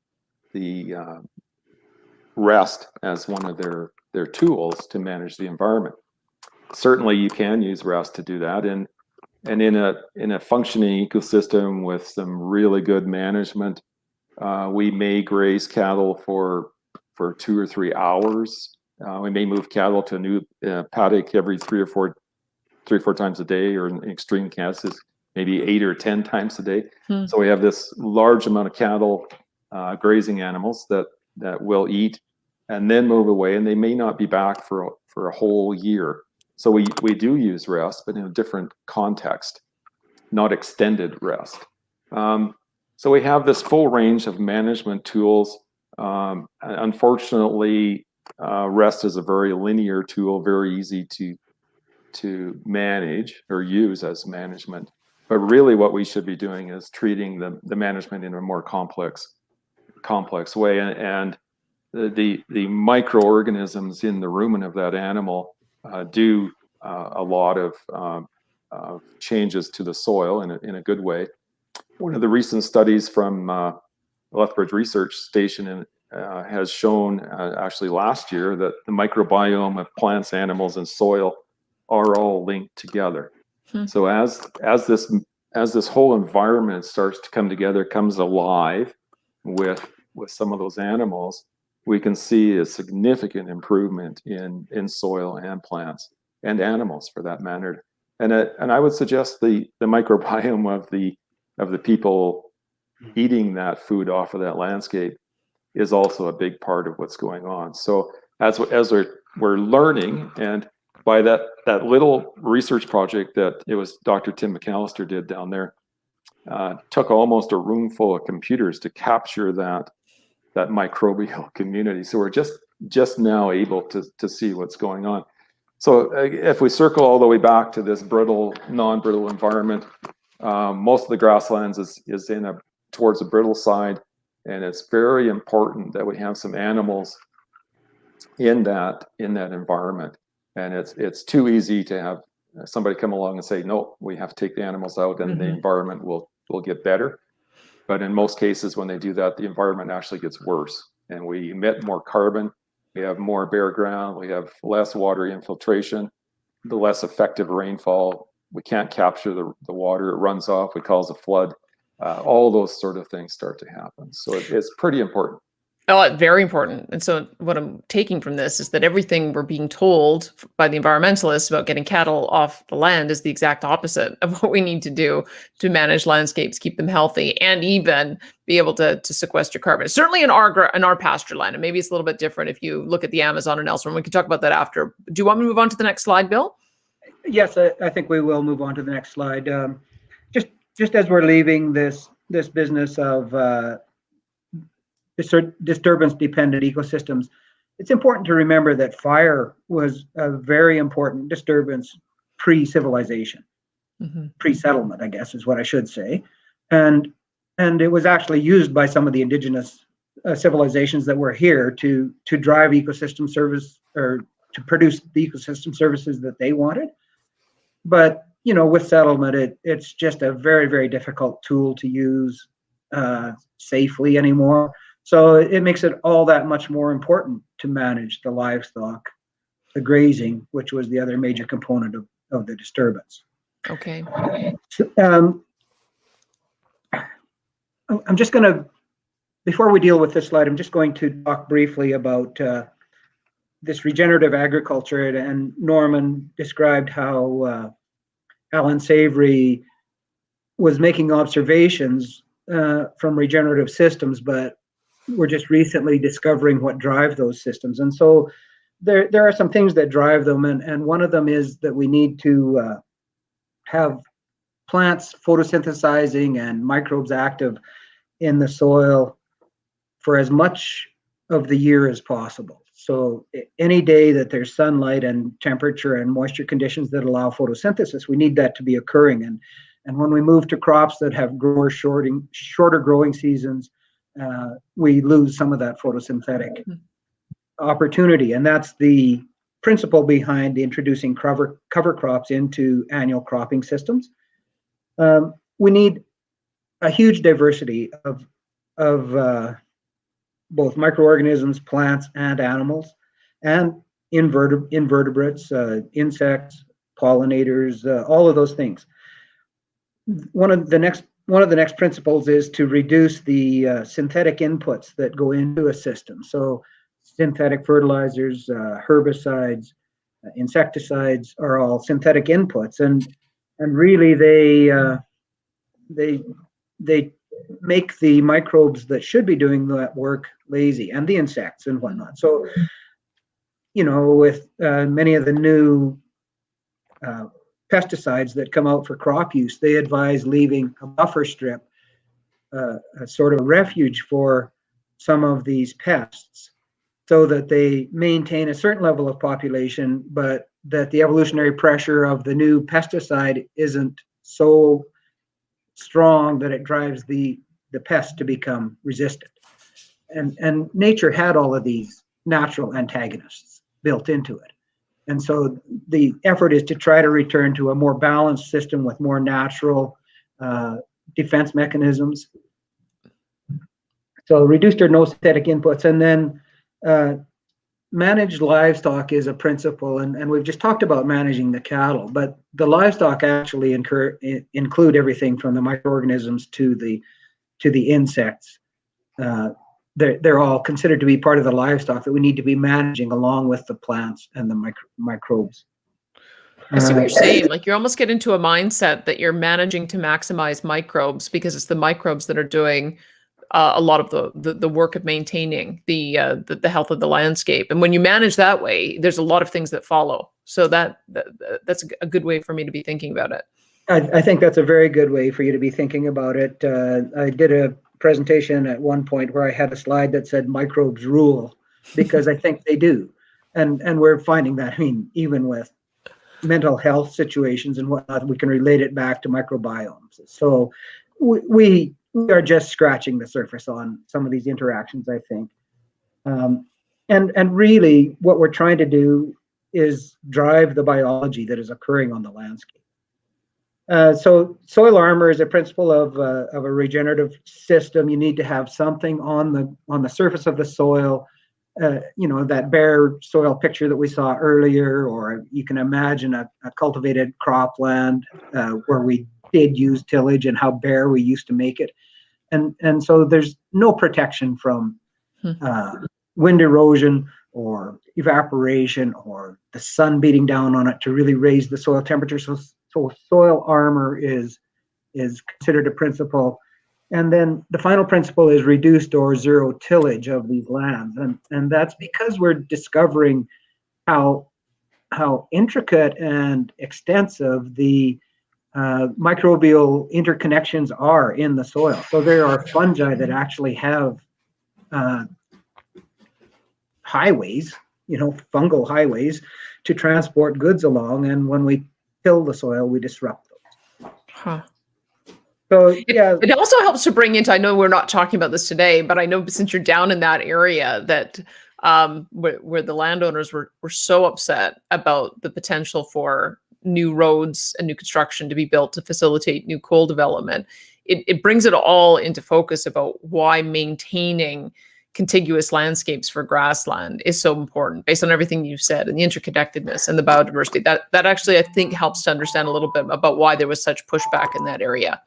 rest as one of their tools to manage the environment. Certainly you can use rest to do that, and in a functioning ecosystem with some really good management, we may graze cattle for 2 or 3 hours. We may move cattle to a new paddock every 3 or 4 times a day, or in extreme cases, maybe 8 or 10 times a day. So we have this large amount of cattle, grazing animals that will eat and then move away, and they may not be back for a whole year. So we do use rest, but in a different context, not extended rest. So we have this full range of management tools. Unfortunately, rest is a very linear tool, very easy to manage or use as management. But really what we should be doing is treating the management in a more complex way. And the microorganisms in the rumen of that animal do a lot of changes to the soil in a good way. One of the recent studies from Lethbridge Research Station has shown, actually last year, that the microbiome of plants, animals, and soil are all linked together. So as this whole environment starts to come together, comes alive with some of those animals, we can see a significant improvement in soil and plants and animals, for that matter. And I would suggest the microbiome of the people eating that food off of that landscape is also a big part of what's going on. So as we're learning, and by that little research project that it was Dr. Tim McAllister did down there, took almost a room full of computers to capture that microbial community. So we're just now able to see what's going on. So if we circle all the way back to this brittle, non-brittle environment, most of the grasslands is towards the brittle side, and it's very important that we have some animals in that environment. And it's too easy to have somebody come along and say, no, we have to take the animals out, and the environment will get better. But in most cases, when they do that, the environment actually gets worse, and we emit more carbon. We have more bare ground. We have less water infiltration, the less effective rainfall. We can't capture the water. It runs off. We cause a flood. All those sort of things start to happen. So it's pretty important. Oh, very important. And so what I'm taking from this is that everything we're being told by the environmentalists about getting cattle off the land is the exact opposite of what we need to do to manage landscapes, keep them healthy, and even be able to sequester carbon. Certainly in our pasture land, and maybe it's a little bit different if you look at the Amazon and elsewhere. And we can talk about that after. Do you want me to move on to the next slide, Bill? Yes, I think we will move on to the next slide. Just as we're leaving this business of disturbance-dependent ecosystems, it's important to remember that fire was a very important disturbance pre-civilization, pre-settlement, I guess is what I should say, and it was actually used by some of the indigenous civilizations that were here to drive ecosystem service, or to produce the ecosystem services that they wanted. But with settlement, it's just a very, very difficult tool to use safely anymore. So it makes it all that much more important to manage the livestock, the grazing, which was the other major component of the disturbance. Okay. So, I'm just going to, before we deal with this slide, I'm just going to talk briefly about this regenerative agriculture. And Norman described how Alan Savory was making observations from regenerative systems, but we're just recently discovering what drive those systems. And so there are some things that drive them, and one of them is that we need to have plants photosynthesizing and microbes active in the soil for as much of the year as possible. So any day that there's sunlight and temperature and moisture conditions that allow photosynthesis, we need that to be occurring. And when we move to crops that have shorter growing seasons, we lose some of that photosynthetic opportunity. And that's the principle behind introducing cover crops into annual cropping systems. We need a huge diversity of both microorganisms, plants, and animals, and invertebrates, insects, pollinators, all of those things. One of the next principles is to reduce the synthetic inputs that go into a system. So synthetic fertilizers, herbicides, insecticides are all synthetic inputs, and really they make the microbes that should be doing that work lazy, and the insects and whatnot. So, with many of the new pesticides that come out for crop use, they advise leaving a buffer strip, a sort of refuge for some of these pests, so that they maintain a certain level of population, but that the evolutionary pressure of the new pesticide isn't so strong that it drives the pest to become resistant. And nature had all of these natural antagonists built into it. And so the effort is to try to return to a more balanced system with more natural defense mechanisms. So reduced or no synthetic inputs, and then managed livestock is a principle, and we've just talked about managing the cattle, but the livestock actually include everything from the microorganisms to the insects. They're all considered to be part of the livestock that we need to be managing along with the plants and the microbes. I see what you're saying. Like, you almost get into a mindset that you're managing to maximize microbes because it's the microbes that are doing a lot of the work of maintaining the health of the landscape. And when you manage that way, there's a lot of things that follow. So that's a good way for me to be thinking about it. I think that's a very good way for you to be thinking about it. I did a presentation at one point where I had a slide that said microbes rule, because I think they do. And we're finding that, even with mental health situations and whatnot, we can relate it back to microbiomes. So we are just scratching the surface on some of these interactions, I think. And really what we're trying to do is drive the biology that is occurring on the landscape. So soil armor is a principle of a regenerative system. You need to have something on the surface of the soil, that bare soil picture that we saw earlier, or you can imagine a cultivated cropland where we did use tillage and how bare we used to make it. And so there's no protection from wind erosion or evaporation or the sun beating down on it to really raise the soil temperature. So soil armor is considered a principle. And then the final principle is reduced or zero tillage of these lands. And that's because we're discovering how intricate and extensive the microbial interconnections are in the soil. So there are fungi that actually have highways, fungal highways to transport goods along. And when we till the soil, we disrupt those. Huh. So yeah, it also helps to bring into, I know we're not talking about this today, but I know since you're down in that area that where the landowners were so upset about the potential for new roads and new construction to be built to facilitate new coal development, it brings it all into focus about why maintaining contiguous landscapes for grassland is so important, based on everything you've said and the interconnectedness and the biodiversity. That actually, I think, helps to understand a little bit about why there was such pushback in that area.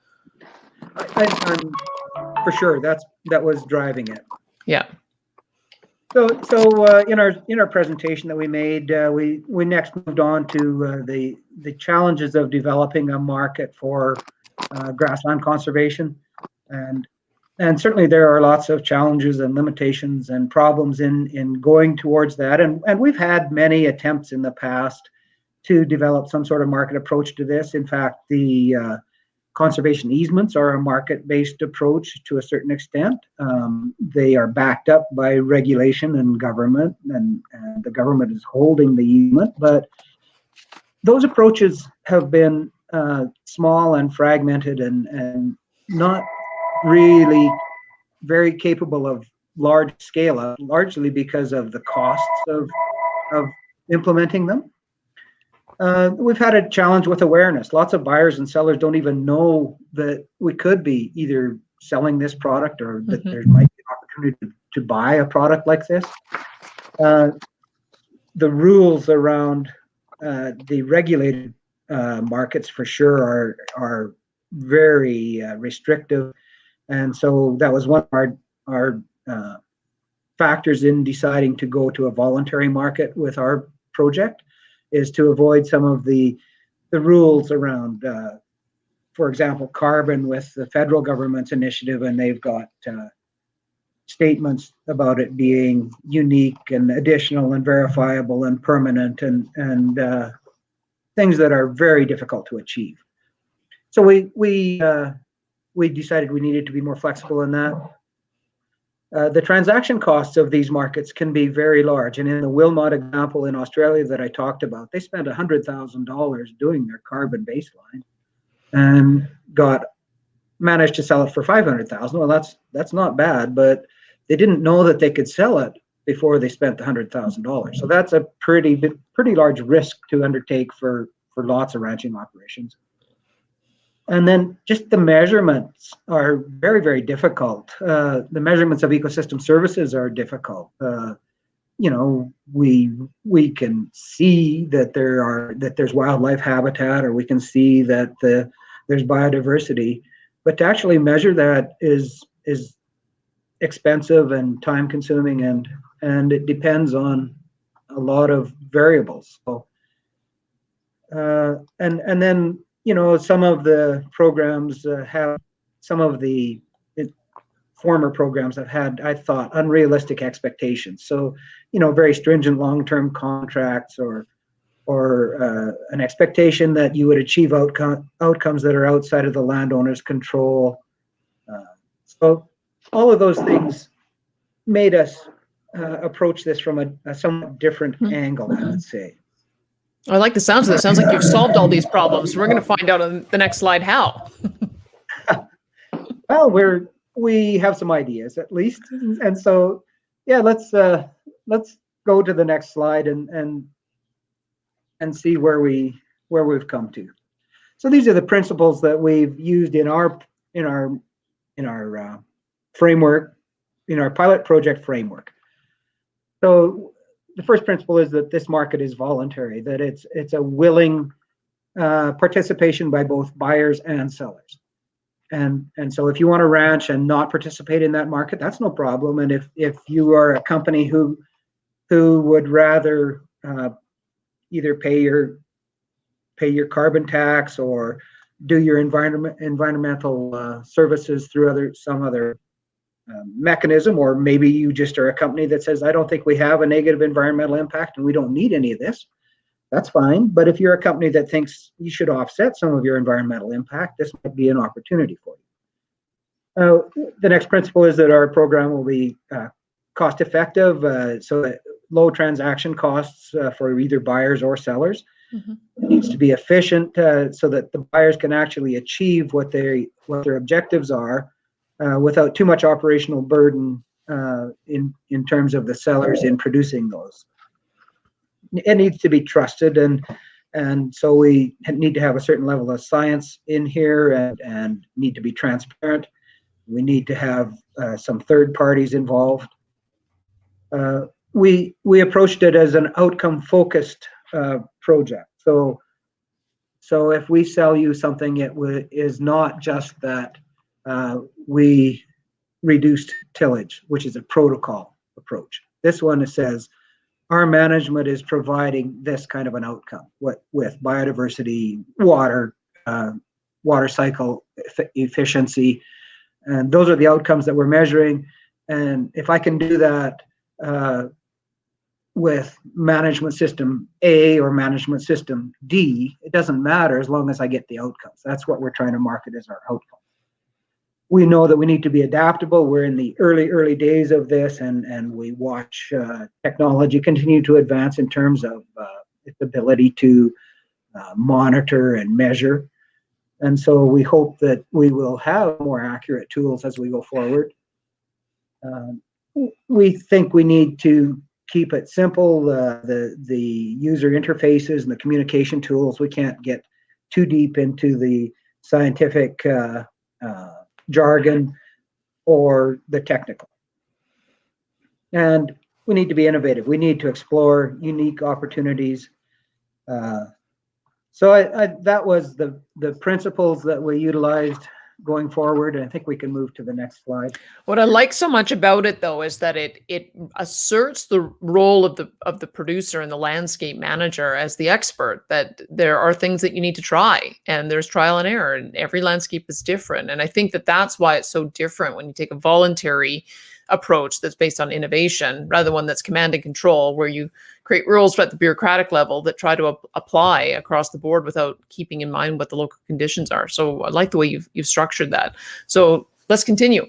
I'm for sure that was driving it. Yeah. So in our presentation that we made, we next moved on to the challenges of developing a market for grassland conservation, and certainly there are lots of challenges and limitations and problems in going towards that, and we've had many attempts in the past to develop some sort of market approach to this. In fact, the conservation easements are a market-based approach to a certain extent. They are backed up by regulation and government, and the government is holding the easement. But those approaches have been small and fragmented and not really very capable of large scale, largely because of the costs of implementing them. We've had a challenge with awareness. Lots of buyers and sellers don't even know that we could be either selling this product or that there might be an opportunity to buy a product like this. The rules around the regulated markets for sure are very restrictive, and so that was one of our factors in deciding to go to a voluntary market with our project, is to avoid some of the rules around, for example, carbon with the federal government's initiative, and they've got statements about it being unique and additional and verifiable and permanent and things that are very difficult to achieve. So we decided we needed to be more flexible in that. The transaction costs of these markets can be very large. And in the Wilmot example in Australia that I talked about, they spent $100,000 doing their carbon baseline and managed to sell it for $500,000. Well, that's not bad, but they didn't know that they could sell it before they spent the $100,000. So that's a pretty large risk to undertake for lots of ranching operations. And then just the measurements are very, very difficult. The measurements of ecosystem services are difficult. We can see that there's wildlife habitat, or we can see that there's biodiversity, but to actually measure that is expensive and time consuming, and it depends on a lot of variables. So, and then, some of the programs some of the former programs have had, I thought, unrealistic expectations. So, very stringent long-term contracts or an expectation that you would achieve outcomes that are outside of the landowner's control. So all of those things made us approach this from a somewhat different angle, I would say. I like the sounds of this. Sounds like you've solved all these problems. We're going to find out on the next slide how. Well, we have some ideas at least, and so yeah, let's go to the next slide and see where we've come to. So these are the principles that we've used in our framework, in our pilot project framework. So the first principle is that this market is voluntary, that it's a willing participation by both buyers and sellers. And so if you want to ranch and not participate in that market, that's no problem. And if you are a company who would rather either pay your carbon tax or do your environmental services through some other mechanism, or maybe you just are a company that says, I don't think we have a negative environmental impact and we don't need any of this, that's fine. But if you're a company that thinks you should offset some of your environmental impact, this might be an opportunity for you. The next principle is that our program will be cost effective, so that low transaction costs for either buyers or sellers. It needs to be efficient so that the buyers can actually achieve what their objectives are without too much operational burden in terms of the sellers in producing those. It needs to be trusted, and so we need to have a certain level of science in here and need to be transparent. We need to have some third parties involved. We approached it as an outcome-focused project. So if we sell you something, it is not just that we reduced tillage, which is a protocol approach. This one says our management is providing this kind of an outcome with biodiversity, water cycle efficiency, and those are the outcomes that we're measuring. And if I can do that with management system A or management system D. It doesn't matter as long as I get the outcomes. That's what we're trying to market as our outcome. We know that we need to be adaptable. We're in the early days of this, and we watch technology continue to advance in terms of its ability to monitor and measure. And so we hope that we will have more accurate tools as we go forward. We think we need to keep it simple. The user interfaces and the communication tools, we can't get too deep into the scientific jargon or the technical. And we need to be innovative. We need to explore unique opportunities. So that was the principles that we utilized going forward. And I think we can move to the next slide. What I like so much about it, though, is that it asserts the role of the producer and the landscape manager as the expert, that there are things that you need to try, and there's trial and error, and every landscape is different. And I think that that's why it's so different when you take a voluntary approach that's based on innovation rather than one that's command and control, where you create rules at the bureaucratic level that try to apply across the board without keeping in mind what the local conditions are. So I like the way you've structured that. So let's continue.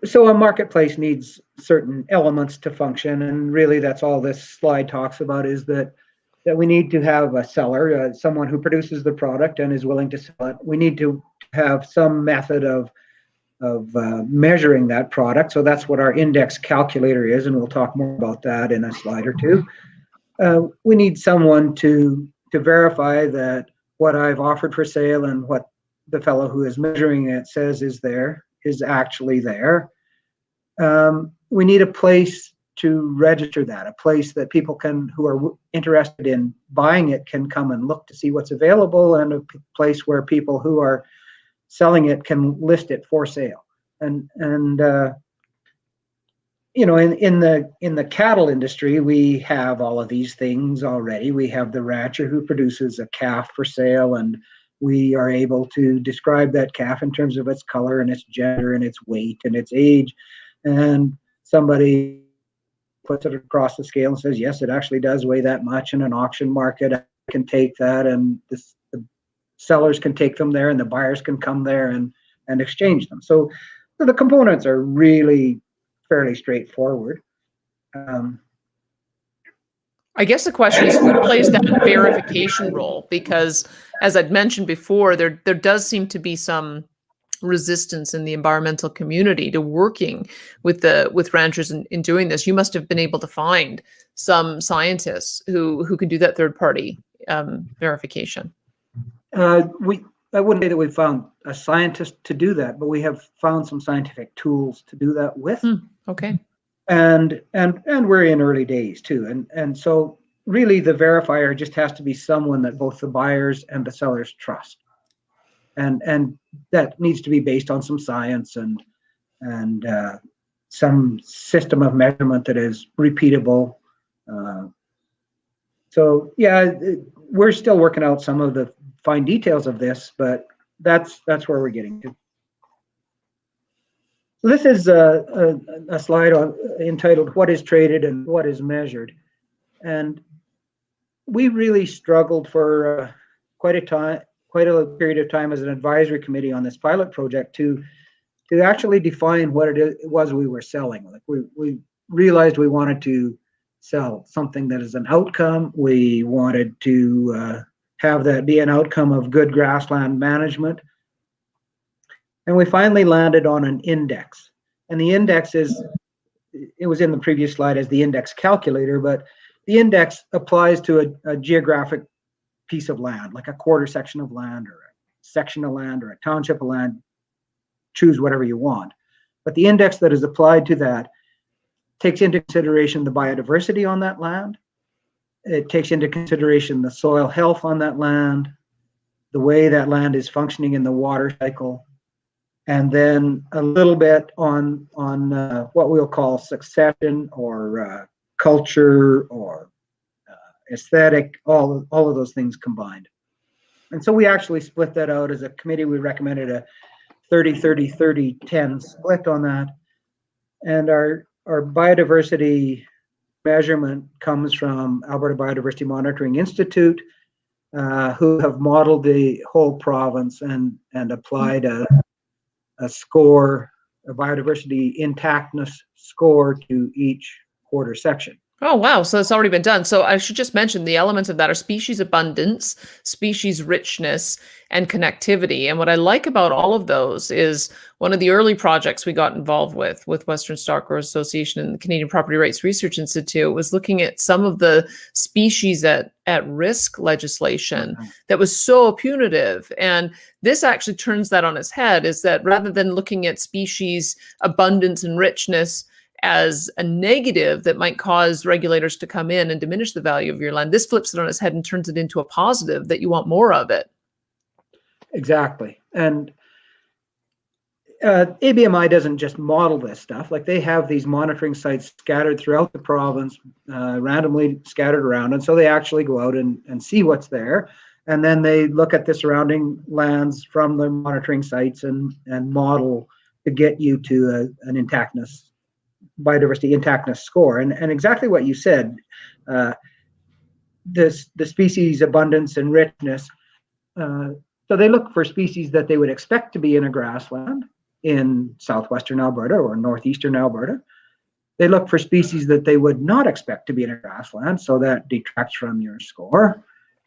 So a marketplace needs certain elements to function, and really that's all this slide talks about, is that we need to have a seller, someone who produces the product and is willing to sell it. We need to have some method of measuring that product. So that's what our index calculator is, and we'll talk more about that in a slide or two. We need someone to verify that what I've offered for sale and what the fellow who is measuring it says is there is actually there. We need a place to register that, a place that people who are interested in buying it can come and look to see what's available, and a place where people who are selling it can list it for sale. And you know, in the cattle industry, we have all of these things already. We have the rancher who produces a calf for sale, and we are able to describe that calf in terms of its color and its gender and its weight and its age. And somebody puts it across the scale and says, yes, it actually does weigh that much. In an auction market, I can take that, and the sellers can take them there, and the buyers can come there and exchange them. So the components are really fairly straightforward. I guess the question is, who plays that verification role? Because as I'd mentioned before, there does seem to be some resistance in the environmental community to working with ranchers in doing this. You must have been able to find some scientists who can do that third party verification. I wouldn't say that we've found a scientist to do that, but we have found some scientific tools to do that with. Okay. And we're in early days too. And so really the verifier just has to be someone that both the buyers and the sellers trust. And that needs to be based on some science and some system of measurement that is repeatable. So yeah, we're still working out some of the fine details of this, but that's where we're getting to. So this is a slide entitled "What is Traded and What is Measured," and we really struggled for quite a period of time as an advisory committee on this pilot project to actually define what it was we were selling. Like we realized we wanted to sell something that is an outcome. We wanted to have that be an outcome of good grassland management. And we finally landed on an index. And the index it was in the previous slide as the index calculator, but the index applies to a geographic piece of land, like a quarter section of land or a section of land or a township of land. Choose whatever you want. But the index that is applied to that takes into consideration the biodiversity on that land. It takes into consideration the soil health on that land, the way that land is functioning in the water cycle, and then a little bit on what we'll call succession or culture or aesthetic, all of those things combined. And so we actually split that out as a committee. We recommended a 30-30-30-10 split on that. And our our biodiversity measurement comes from Alberta Biodiversity Monitoring Institute, who have modeled the whole province and applied a score, a biodiversity intactness score to each quarter section. Oh, wow. So it's already been done. So I should just mention the elements of that are species abundance, species richness, and connectivity. And what I like about all of those is one of the early projects we got involved with Western Stockgrowers Association and the Canadian Property Rights Research Institute was looking at some of the species at risk legislation that was so punitive. And this actually turns that on its head, is that rather than looking at species abundance and richness as a negative that might cause regulators to come in and diminish the value of your land, this flips it on its head and turns it into a positive that you want more of it. Exactly. And ABMI doesn't just model this stuff. Like, they have these monitoring sites scattered throughout the province, randomly scattered around. And so they actually go out and see what's there. And then they look at the surrounding lands from the monitoring sites and model to get you to an intactness, biodiversity intactness score. And exactly what you said, the species abundance and richness. So they look for species that they would expect to be in a grassland in southwestern Alberta or northeastern Alberta. They look for species that they would not expect to be in a grassland, so that detracts from your score.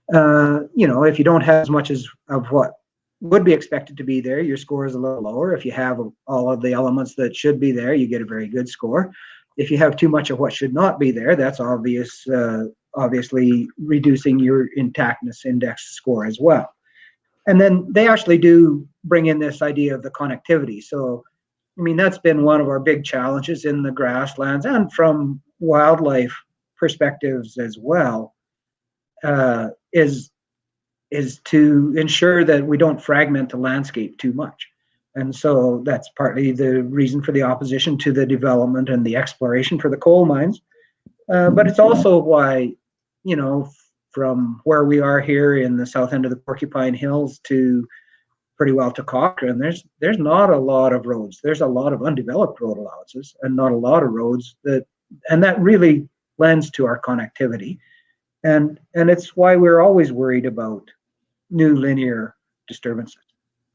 If you don't have as much of what would be expected to be there, your score is a little lower. If you have all of the elements that should be there, you get a very good score. If you have too much of what should not be there, that's obviously reducing your intactness index score as well. And then they actually do bring in this idea of the connectivity. So, I mean, that's been one of our big challenges in the grasslands and from wildlife perspectives as well, is to ensure that we don't fragment the landscape too much. And so that's partly the reason for the opposition to the development and the exploration for the coal mines. But it's also why, from where we are here in the south end of the Porcupine Hills to pretty well to Cochrane, there's not a lot of roads. There's a lot of undeveloped road allowances and not a lot of roads and that really lends to our connectivity. And it's why we're always worried about new linear disturbances.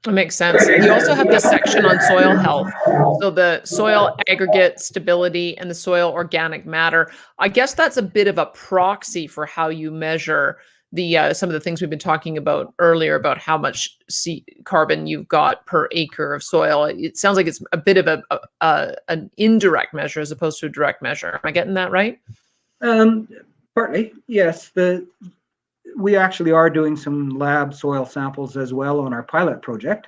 It makes sense. You also have this section on soil health. So the soil aggregate stability and the soil organic matter. I guess that's a bit of a proxy for how you measure the some of the things we've been talking about earlier about how much carbon you've got per acre of soil. It sounds like it's a bit of an indirect measure as opposed to a direct measure. Am I getting that right? Partly, yes. We actually are doing some lab soil samples as well on our pilot project.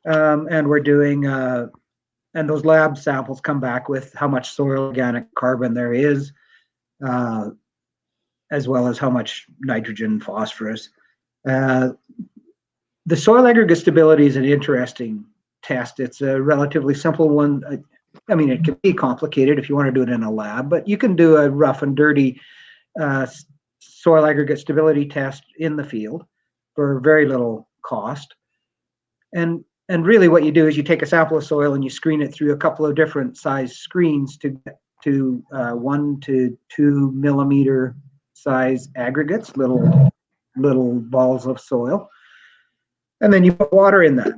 And we're doing, and those lab samples come back with how much soil organic carbon there is, as well as how much nitrogen, phosphorus. The soil aggregate stability is an interesting test. It's a relatively simple one. I mean, it can be complicated if you want to do it in a lab, but you can do a rough and dirty soil aggregate stability test in the field for very little cost. And really what you do is you take a sample of soil and you screen it through a couple of different size screens to get to 1 to 2 millimeter size aggregates, little balls of soil. And then you put water in that.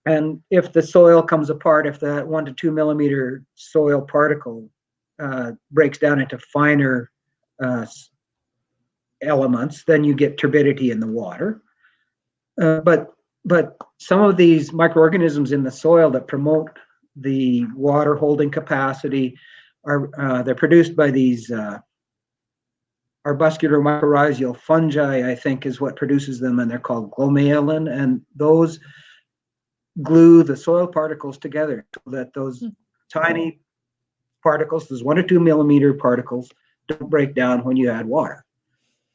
And if the soil comes apart, if that 1 to 2 millimeter soil particle breaks down into finer elements, then you get turbidity in the water. But some of these microorganisms in the soil that promote the water holding capacity they're produced by these arbuscular mycorrhizal fungi, I think is what produces them, and they're called glomalin, and those glue the soil particles together so that those tiny particles, those 1 to 2 millimeter particles, don't break down when you add water.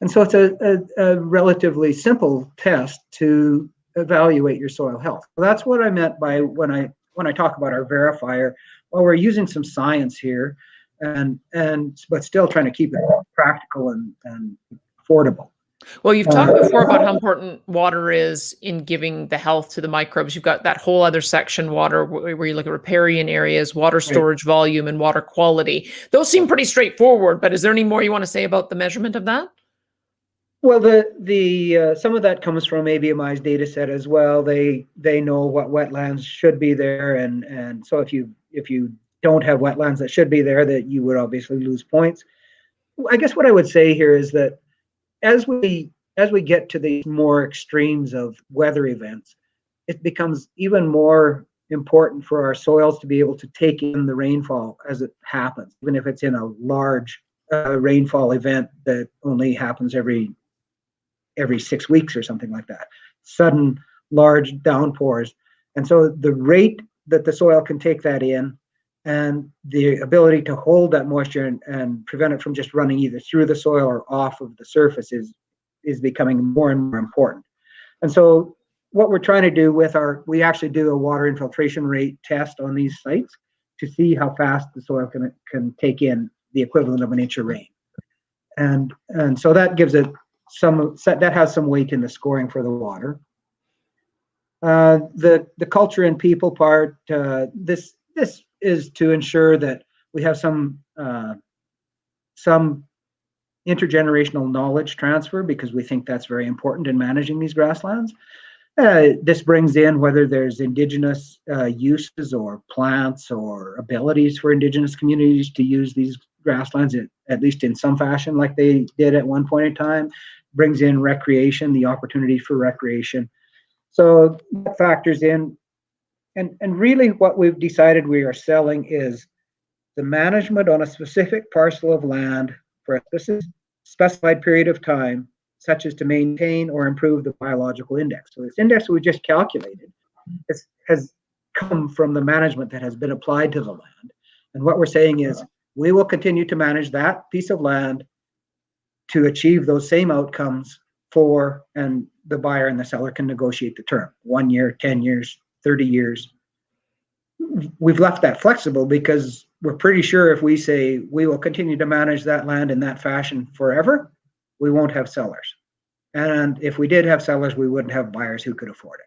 And so it's a relatively simple test to evaluate your soil health. So that's what I meant by when I talk about our verifier. Well, we're using some science here, but still trying to keep it practical and affordable. Well, you've talked before about how important water is in giving the health to the microbes. You've got that whole other section, water, where you look at riparian areas, water Right. storage volume, and water quality. Those seem pretty straightforward, but is there any more you want to say about the measurement of that? Well, the some of that comes from ABMI's data set as well. They know what wetlands should be there, and so if you don't have wetlands that should be there, that you would obviously lose points. I guess what I would say here is that as we get to these more extremes of weather events, it becomes even more important for our soils to be able to take in the rainfall as it happens, even if it's in a large rainfall event that only happens every 6 weeks or something like that. Sudden large downpours. And so the rate that the soil can take that in and the ability to hold that moisture and prevent it from just running either through the soil or off of the surface is becoming more and more important. And so what we're trying to do we actually do a water infiltration rate test on these sites to see how fast the soil can take in the equivalent of an inch of rain. And so that gives it that has some weight in the scoring for the water. The culture and people part, this is to ensure that we have some intergenerational knowledge transfer, because we think that's very important in managing these grasslands. This brings in whether there's indigenous uses or plants or abilities for indigenous communities to use these grasslands, at least in some fashion, like they did at one point in time. Brings in recreation, the opportunity for recreation. So that factors in. And really what we've decided we are selling is the management on a specific parcel of land for a specified period of time, such as to maintain or improve the biological index. So this index we just calculated has come from the management that has been applied to the land. And what we're saying is we will continue to manage that piece of land to achieve those same outcomes and the buyer and the seller can negotiate the term, 1 year, 10 years, 30 years. We've left that flexible because we're pretty sure if we say we will continue to manage that land in that fashion forever, we won't have sellers. And if we did have sellers, we wouldn't have buyers who could afford it.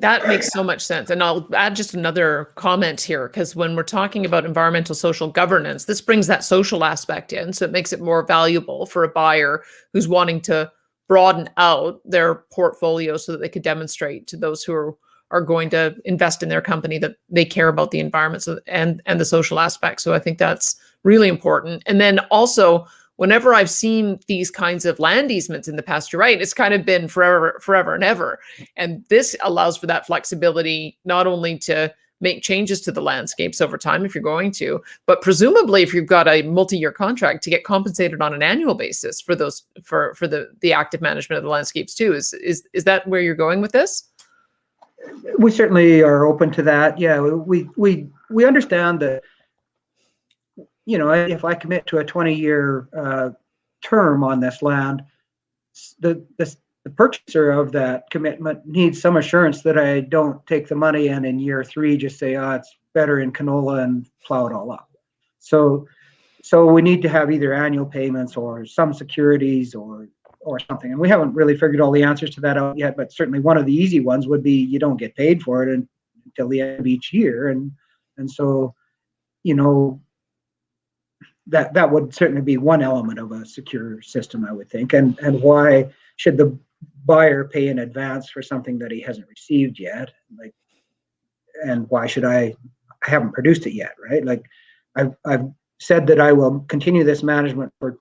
That makes so much sense. And I'll add just another comment here, because when we're talking about environmental social governance, this brings that social aspect in. So it makes it more valuable for a buyer who's wanting to broaden out their portfolio so that they could demonstrate to those who are going to invest in their company that they care about the environment and the social aspect. So I think that's really important. And then also, whenever I've seen these kinds of land easements in the past, you're right, it's kind of been forever and ever. And this allows for that flexibility, not only to make changes to the landscapes over time if you're going to, but presumably if you've got a multi-year contract, to get compensated on an annual basis for those for the active management of the landscapes too. Is that where you're going with this? We certainly are open to that. Yeah, we understand that, you know, if I commit to a 20-year term on this land, the purchaser of that commitment needs some assurance that I don't take the money and in year 3 just say, it's better in canola and plow it all up. So we need to have either annual payments or some securities or something. And we haven't really figured all the answers to that out yet, but certainly one of the easy ones would be you don't get paid for it until the end of each year. And so, you know, that would certainly be one element of a secure system, I would think. And why should the buyer pay in advance for something that he hasn't received yet? Like, and why should I haven't produced it yet, right? Like, I've said that I will continue this management for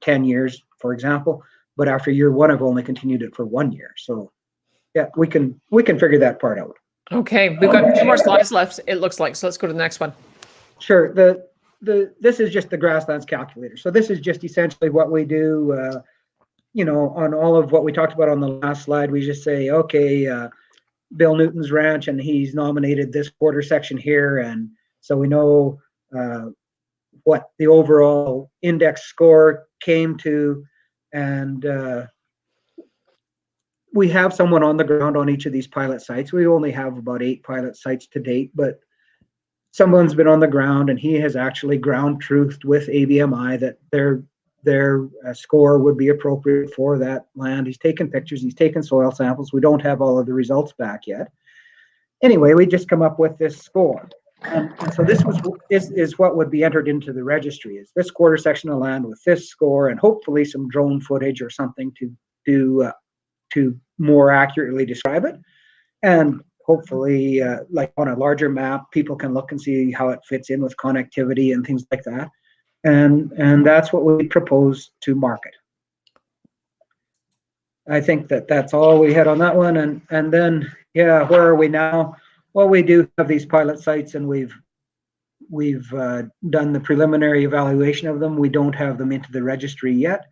10 years, for example, but after year 1, I've only continued it for 1 year. So yeah, we can figure that part out. Okay, we've got 2 more slides left, it looks like. So let's go to the next one. Sure. This is just the grasslands calculator. So this is just essentially what we do. You know, on all of what we talked about on the last slide, we just say, okay, Bill Newton's ranch, and he's nominated this quarter section here, and so we know what the overall index score came to, and we have someone on the ground on each of these pilot sites. We only have about 8 pilot sites to date, but someone's been on the ground and he has actually ground truthed with ABMI that their score would be appropriate for that land. He's taken pictures, he's taken soil samples. We don't have all of the results back yet. Anyway, we just come up with this score. And so this is what would be entered into the registry, is this quarter section of land with this score, and hopefully some drone footage or something to more accurately describe it. And hopefully, like on a larger map, people can look and see how it fits in with connectivity and things like that. And that's what we propose to market. I think that's all we had on that one. And then, yeah, where are we now? Well, we do have these pilot sites, and we've done the preliminary evaluation of them. We don't have them into the registry yet.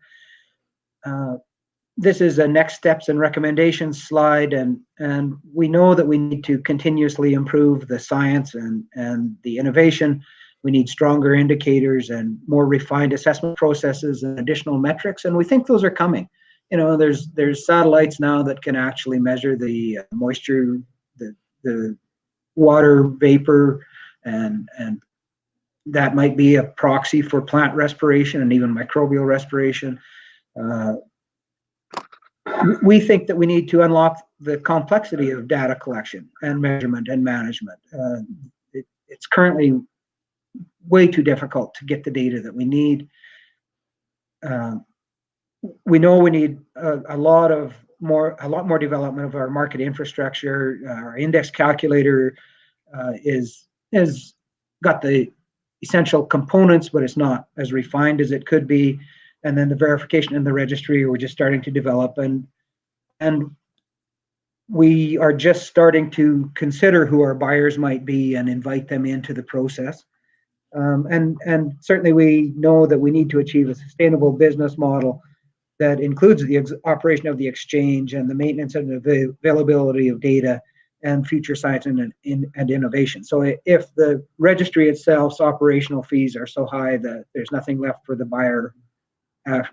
This is a next steps and recommendations slide, and we know that we need to continuously improve the science and the innovation. We need stronger indicators and more refined assessment processes and additional metrics, and we think those are coming. You know, there's satellites now that can actually measure the moisture, the water vapor, and that might be a proxy for plant respiration and even microbial respiration. We think that we need to unlock the complexity of data collection and measurement and management. It's currently way too difficult to get the data that we need. We know we need a lot more development of our market infrastructure. Our index calculator is got the essential components, but it's not as refined as it could be. And then the verification in the registry, we're just starting to develop, and we are just starting to consider who our buyers might be and invite them into the process. And certainly we know that we need to achieve a sustainable business model that includes the operation of the exchange and the maintenance and availability of data and future science and innovation. So if the registry itself's operational fees are so high that there's nothing left for the buyer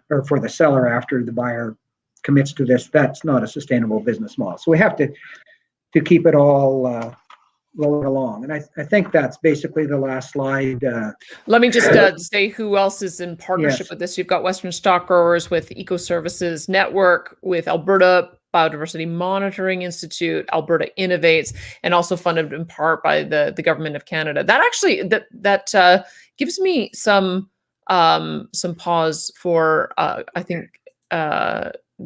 or for the seller after the buyer commits to this, that's not a sustainable business model. So we have to keep it all rolling along. And I think that's basically the last slide. Let me just say who else is in partnership with this. You've got Western Stock Growers with Eco Services Network, with Alberta Biodiversity Monitoring Institute, Alberta Innovates, and also funded in part by the Government of Canada. That actually that gives me some pause for I think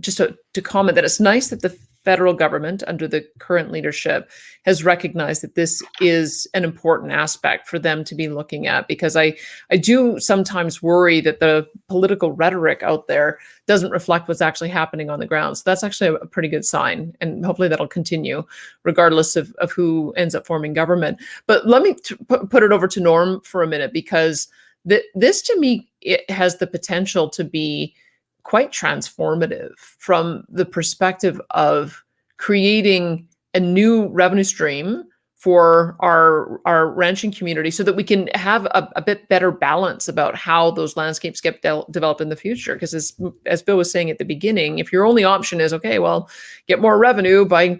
just to comment that it's nice that the federal government under the current leadership has recognized that this is an important aspect for them to be looking at, because I do sometimes worry that the political rhetoric out there doesn't reflect what's actually happening on the ground. So that's actually a pretty good sign, and hopefully that'll continue regardless of who ends up forming government. But let me put it over to Norm for a minute, because this to me, it has the potential to be quite transformative from the perspective of creating a new revenue stream for our ranching community, so that we can have a bit better balance about how those landscapes get developed in the future. Because as Bill was saying at the beginning, if your only option is, okay, well, get more revenue by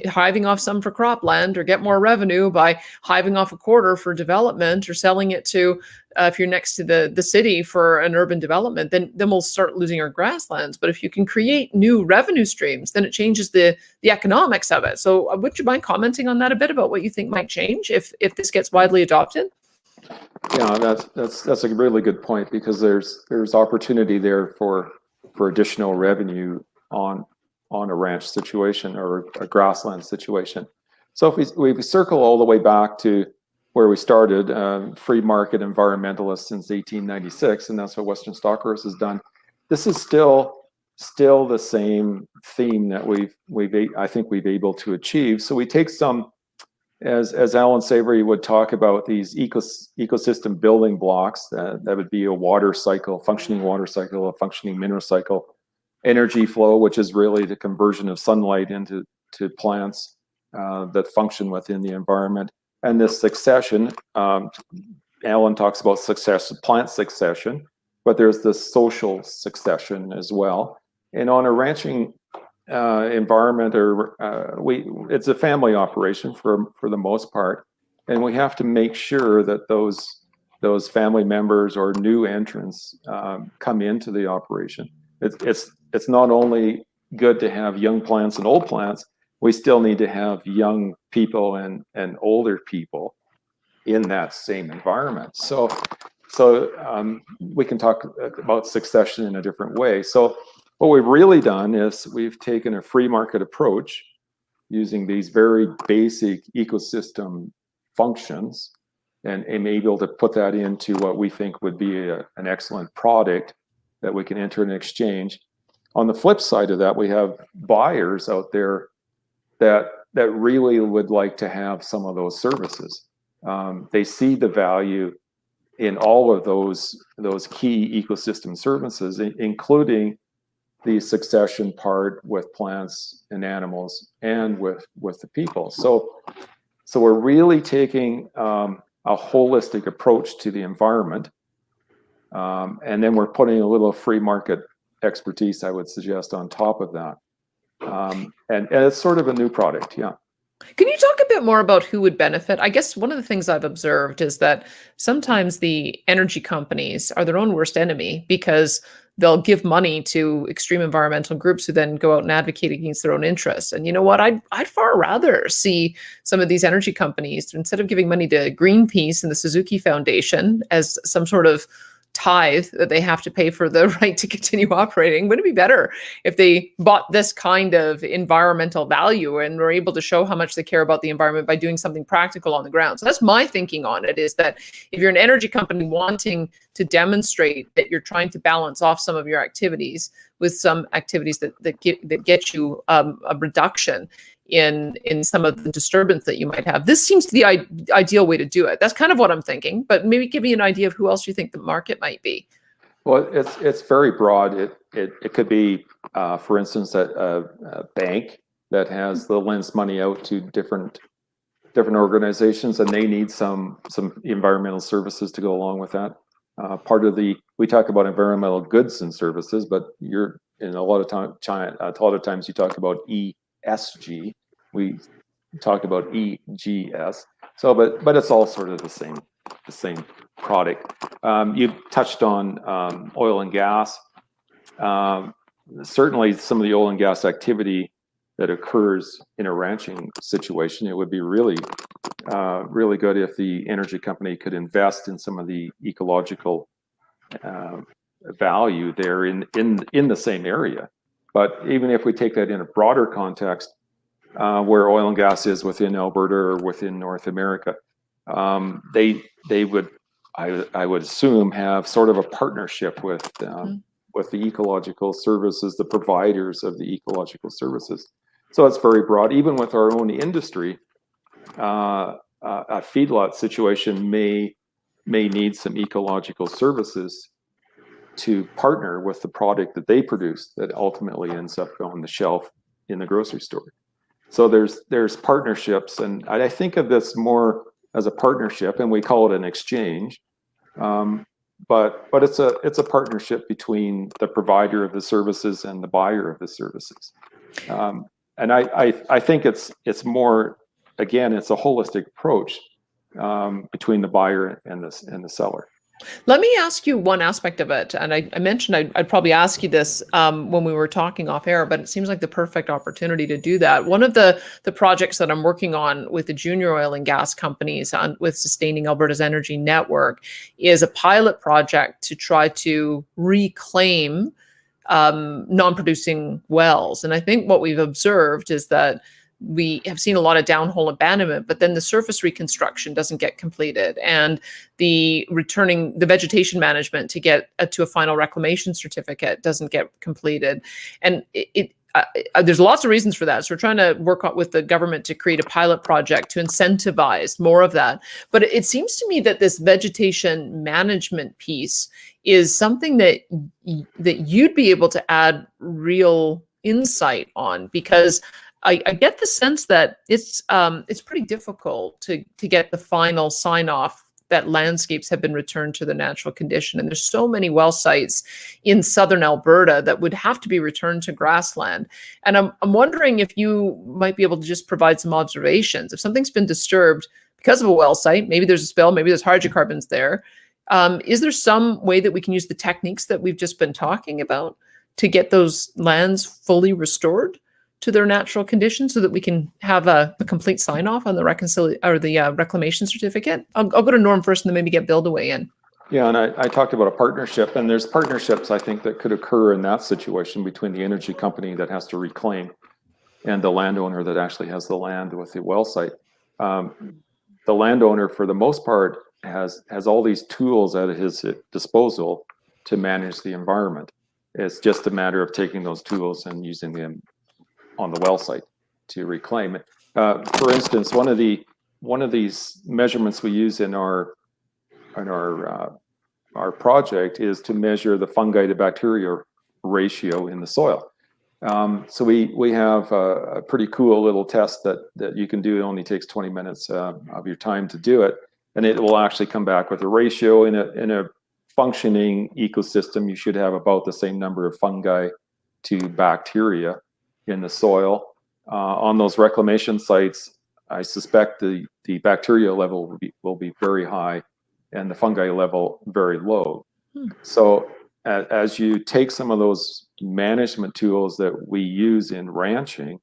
hiving off some for cropland, or get more revenue by hiving off a quarter for development, or selling it to if you're next to the city for an urban development, then we'll start losing our grasslands. But if you can create new revenue streams, then it changes the economics of it. So would you mind commenting on that a bit, about what you think might change if this gets widely adopted? Yeah, that's a really good point, because there's opportunity there for additional revenue on a ranch situation or a grassland situation. So if we circle all the way back to where we started, free market environmentalists since 1896, and that's what Western Stock Growers has done. This is still the same theme that I think we've able to achieve. So we take some, as Alan Savory would talk about, these ecosystem building blocks. That would be a water cycle, functioning water cycle, a functioning mineral cycle, energy flow, which is really the conversion of sunlight into plants that function within the environment. And this succession, Alan talks about plant succession, but there's this social succession as well. And on a ranching environment, it's a family operation for the most part, and we have to make sure that those those family members or new entrants come into the operation. It's not only good to have young plants and old plants, we still need to have young people and older people in that same environment. So we can talk about succession in a different way. So what we've really done is we've taken a free market approach using these very basic ecosystem functions and able to put that into what we think would be an excellent product that we can enter in exchange. On the flip side of that, we have buyers out there that really would like to have some of those services. They see the value in all of those key ecosystem services, including the succession part with plants and animals and with the people. So we're really taking a holistic approach to the environment, and then we're putting a little free market expertise, I would suggest, on top of that. And it's sort of a new product, yeah. Can you talk a bit more about who would benefit? I guess one of the things I've observed is that sometimes the energy companies are their own worst enemy, because they'll give money to extreme environmental groups who then go out and advocate against their own interests. And you know what? I'd far rather see some of these energy companies, instead of giving money to Greenpeace and the Suzuki Foundation as some sort of tithe that they have to pay for the right to continue operating, wouldn't it be better if they bought this kind of environmental value and were able to show how much they care about the environment by doing something practical on the ground? So that's my thinking on it, is that if you're an energy company wanting to demonstrate that you're trying to balance off some of your activities with some activities that get you a reduction in some of the disturbance that you might have, this seems to be the ideal way to do it. That's kind of what I'm thinking, but maybe give me an idea of who else you think the market might be. Well, it's very broad. It could be, for instance, a bank that lends money out to different organizations, and they need some environmental services to go along with that. We talk about environmental goods and services, but a lot of times you talk about ESG. We talked about EGS. So, but it's all sort of the same product. You touched on oil and gas. Certainly, some of the oil and gas activity that occurs in a ranching situation, it would be really good if the energy company could invest in some of the ecological value there in the same area. But even if we take that in a broader context, where oil and gas is within Alberta or within North America, they would, I would assume, have sort of a partnership with the ecological services, the providers of the ecological services. So it's very broad. Even with our own industry, a feedlot situation may need some ecological services to partner with the product that they produce that ultimately ends up on the shelf in the grocery store. So there's partnerships, and I think of this more as a partnership, and we call it an exchange. But it's a partnership between the provider of the services and the buyer of the services. And I think it's more, again, it's a holistic approach between the buyer and the seller. Let me ask you one aspect of it. And I mentioned I'd probably ask you this when we were talking off air, but it seems like the perfect opportunity to do that. One of the projects that I'm working on with the junior oil and gas companies with Sustaining Alberta's Energy Network is a pilot project to try to reclaim non-producing wells. And I think what we've observed is that we have seen a lot of downhole abandonment, but then the surface reconstruction doesn't get completed, and the vegetation management to get to a final reclamation certificate doesn't get completed. And there's lots of reasons for that. So we're trying to work with the government to create a pilot project to incentivize more of that. But it seems to me that this vegetation management piece is something that you'd be able to add real insight on, because I get the sense that it's pretty difficult to get the final sign off that landscapes have been returned to the natural condition. And there's so many well sites in southern Alberta that would have to be returned to grassland. And I'm wondering if you might be able to just provide some observations. If something's been disturbed because of a well site, maybe there's a spill, maybe there's hydrocarbons there, Is there some way that we can use the techniques that we've just been talking about to get those lands fully restored to their natural conditions so that we can have a complete sign off on the reclamation certificate? I'll go to Norm first and then maybe get Bill to weigh in. Yeah, and I talked about a partnership, and there's partnerships I think that could occur in that situation between the energy company that has to reclaim and the landowner that actually has the land with the well site. The landowner, for the most part, has all these tools at his disposal to manage the environment. It's just a matter of taking those tools and using them on the well site to reclaim it. For instance, one of these measurements we use in our project is to measure the fungi to bacteria ratio in the soil. So we have a pretty cool little test that you can do. It only takes 20 minutes of your time to do it, and it will actually come back with a ratio. In a functioning ecosystem, you should have about the same number of fungi to bacteria in the soil. On those reclamation sites, I suspect the bacteria level will be very high and the fungi level very low. So as you take some of those management tools that we use in ranching,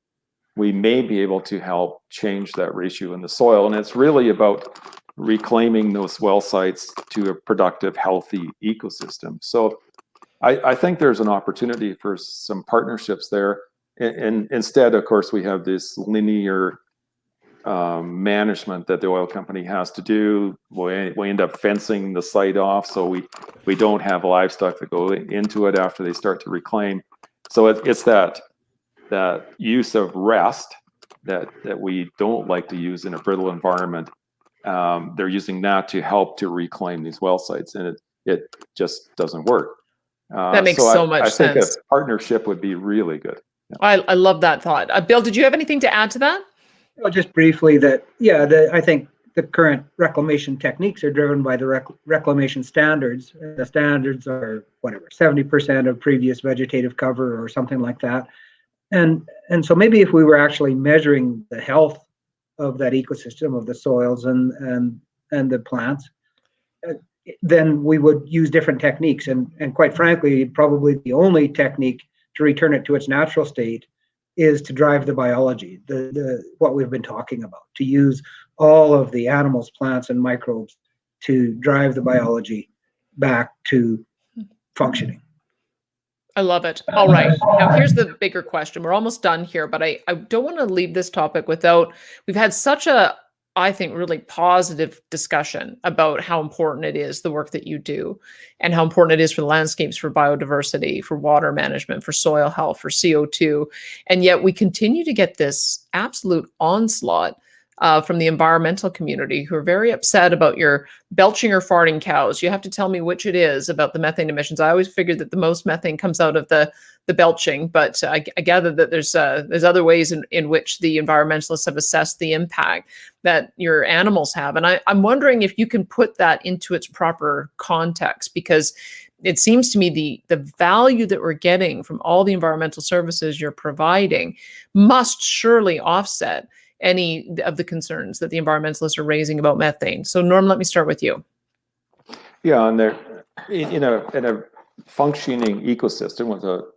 we may be able to help change that ratio in the soil. And it's really about reclaiming those well sites to a productive, healthy ecosystem. So I think there's an opportunity for some partnerships there. And instead, of course, we have this linear management that the oil company has to do. We end up fencing the site off, so we don't have livestock that go into it after they start to reclaim. So it's that use of rest that we don't like to use in a brittle environment. They're using that to help to reclaim these well sites, and it just doesn't work. That makes so much sense. I think a partnership would be really good. Yeah. I love that thought. Bill, did you have anything to add to that? Well, just briefly that, I think the current reclamation techniques are driven by the reclamation standards. The standards are 70% of previous vegetative cover or something like that. And so maybe if we were actually measuring the health of that ecosystem, of the soils and the plants, then we would use different techniques. And quite frankly, probably the only technique to return it to its natural state is to drive the biology, the what we've been talking about, to use all of the animals, plants, and microbes to drive the biology back to functioning. I love it. All right. Now, here's the bigger question. We're almost done here, but I don't want to leave this topic without, we've had such a, I think, really positive discussion about how important it is, the work that you do, and how important it is for the landscapes, for biodiversity, for water management, for soil health, for CO2. And yet we continue to get this absolute onslaught from the environmental community who are very upset about your belching or farting cows. You have to tell me which it is about the methane emissions. I always figured that the most methane comes out of the belching, but I gather that there's other ways in which the environmentalists have assessed the impact that your animals have. And I'm wondering if you can put that into its proper context, because it seems to me the value that we're getting from all the environmental services you're providing must surely offset any of the concerns that the environmentalists are raising about methane. So Norm, let me start with you. Yeah, and in a functioning ecosystem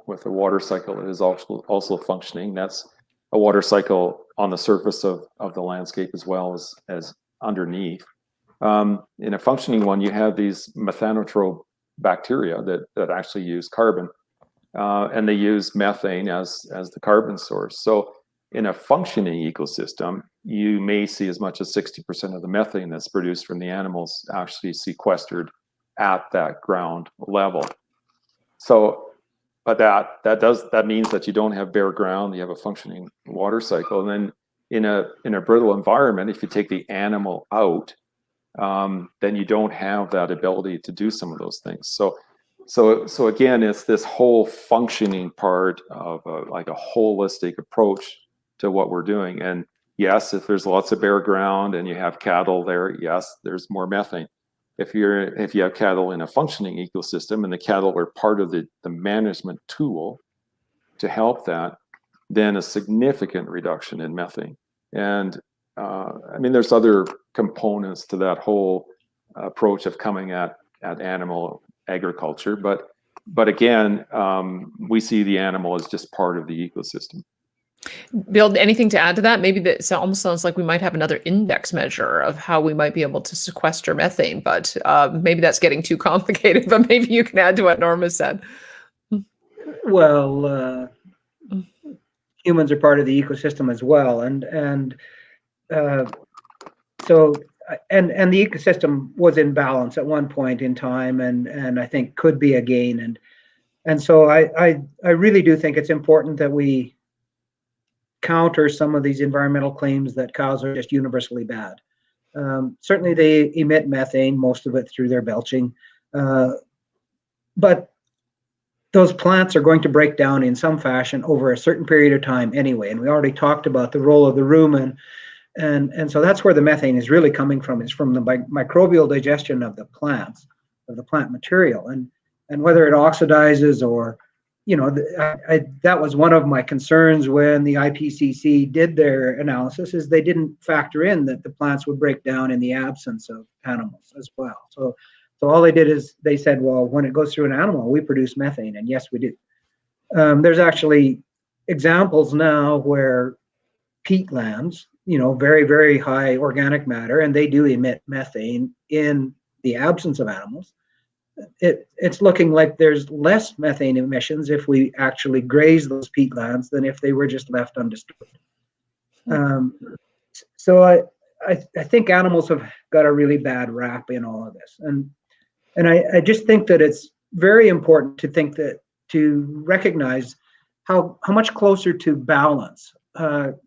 with a water cycle that is also functioning, that's a water cycle on the surface of the landscape as well as underneath. In a functioning one, you have these methanotrope bacteria that actually use carbon, and they use methane as the carbon source. So in a functioning ecosystem, you may see as much as 60% of the methane that's produced from the animals actually sequestered at that ground level. So, but that means that you don't have bare ground, you have a functioning water cycle. And then in a brittle environment, if you take the animal out, then you don't have that ability to do some of those things. So again, it's this whole functioning part of like a holistic approach to what we're doing. And yes, if there's lots of bare ground and you have cattle there, yes, there's more methane. If you have cattle in a functioning ecosystem and the cattle are part of the management tool to help that, then a significant reduction in methane. And I mean, there's other components to that whole approach of coming at at animal agriculture, but again, we see the animal as just part of the ecosystem. Bill, anything to add to that? Maybe that almost sounds like we might have another index measure of how we might be able to sequester methane, but maybe that's getting too complicated, but maybe you can add to what Norma said. Well, humans are part of the ecosystem as well, and so the ecosystem was in balance at one point in time, and I think could be again, and so I really do think it's important that we counter some of these environmental claims that cows are just universally bad. Certainly they emit methane, most of it through their belching, but those plants are going to break down in some fashion over a certain period of time anyway. And we already talked about the role of the rumen. And so that's where the methane is really coming from. It's from the microbial digestion of the plants, of the plant material. And whether it oxidizes or, that was one of my concerns when the IPCC did their analysis, is they didn't factor in that the plants would break down in the absence of animals as well. So all they did is they said, well, when it goes through an animal, we produce methane. And yes, we do. There's actually examples now where peatlands, very, very high organic matter, and they do emit methane in the absence of animals. It's looking like there's less methane emissions if we actually graze those peatlands than if they were just left undisturbed. So I think animals have got a really bad rap in all of this. And I just think that it's very important to recognize how much closer to balance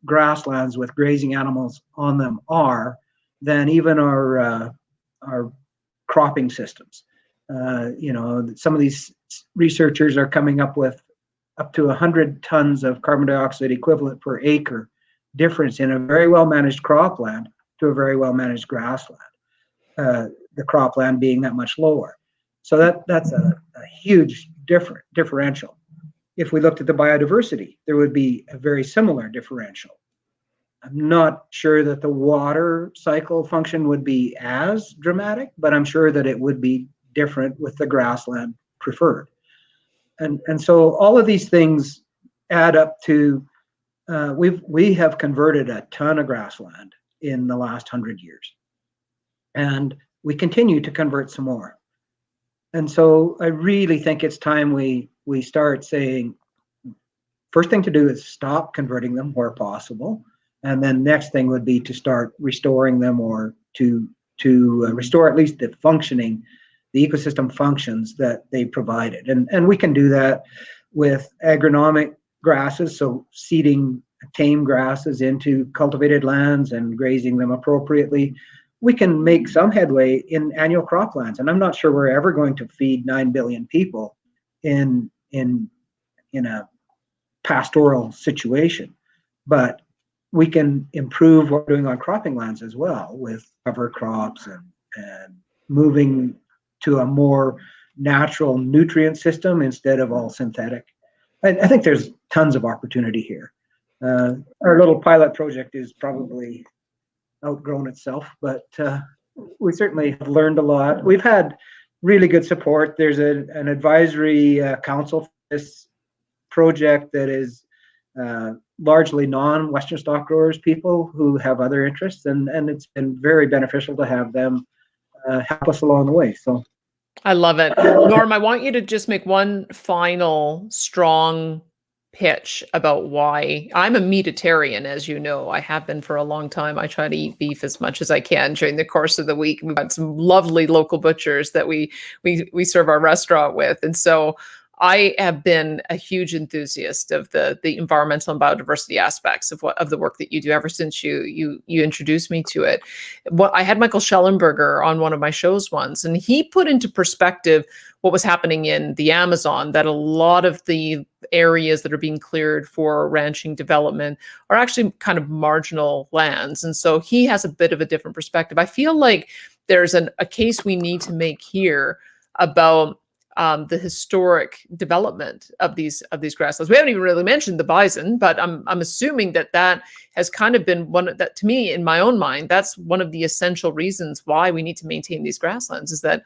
grasslands with grazing animals on them are than even our cropping systems. Some of these researchers are coming up with up to 100 tons of carbon dioxide equivalent per acre difference in a very well managed cropland to a very well managed grassland. The cropland being that much lower. So that's a huge differential. If we looked at the biodiversity, there would be a very similar differential. I'm not sure that the water cycle function would be as dramatic, but I'm sure that it would be different with the grassland preferred. And so all of these things add up to, we have converted a ton of grassland in the last 100 years. And we continue to convert some more. And so I really think it's time we start saying, first thing to do is stop converting them where possible. And then next thing would be to start restoring them, or to restore at least the ecosystem functions that they provided. And we can do that with agronomic grasses, so seeding tame grasses into cultivated lands and grazing them appropriately. We can make some headway in annual croplands, and I'm not sure we're ever going to feed 9 billion people in a pastoral situation, but we can improve what we're doing on cropping lands as well, with cover crops and moving to a more natural nutrient system instead of all synthetic. I think there's tons of opportunity here. Our little pilot project is probably outgrown itself, but we certainly have learned a lot. We've had really good support. There's an advisory council for this project that is largely non-Western stock growers people who have other interests, and it's been very beneficial to have them help us along the way. So I love it. Norm, I want you to just make one final strong pitch about why. I'm a meatitarian, as you know. I have been for a long time. I try to eat beef as much as I can during the course of the week. We've got some lovely local butchers that we serve our restaurant with. And so I have been a huge enthusiast of the environmental and biodiversity aspects of the work that you do ever since you introduced me to it. I had Michael Schellenberger on one of my shows once, and he put into perspective what was happening in the Amazon, that a lot of the areas that are being cleared for ranching development are actually kind of marginal lands. And so he has a bit of a different perspective. I feel like there's a case we need to make here about the historic development of these grasslands. We haven't even really mentioned the bison, but I'm assuming that has kind of been one that, to me, in my own mind, that's one of the essential reasons why we need to maintain these grasslands, is that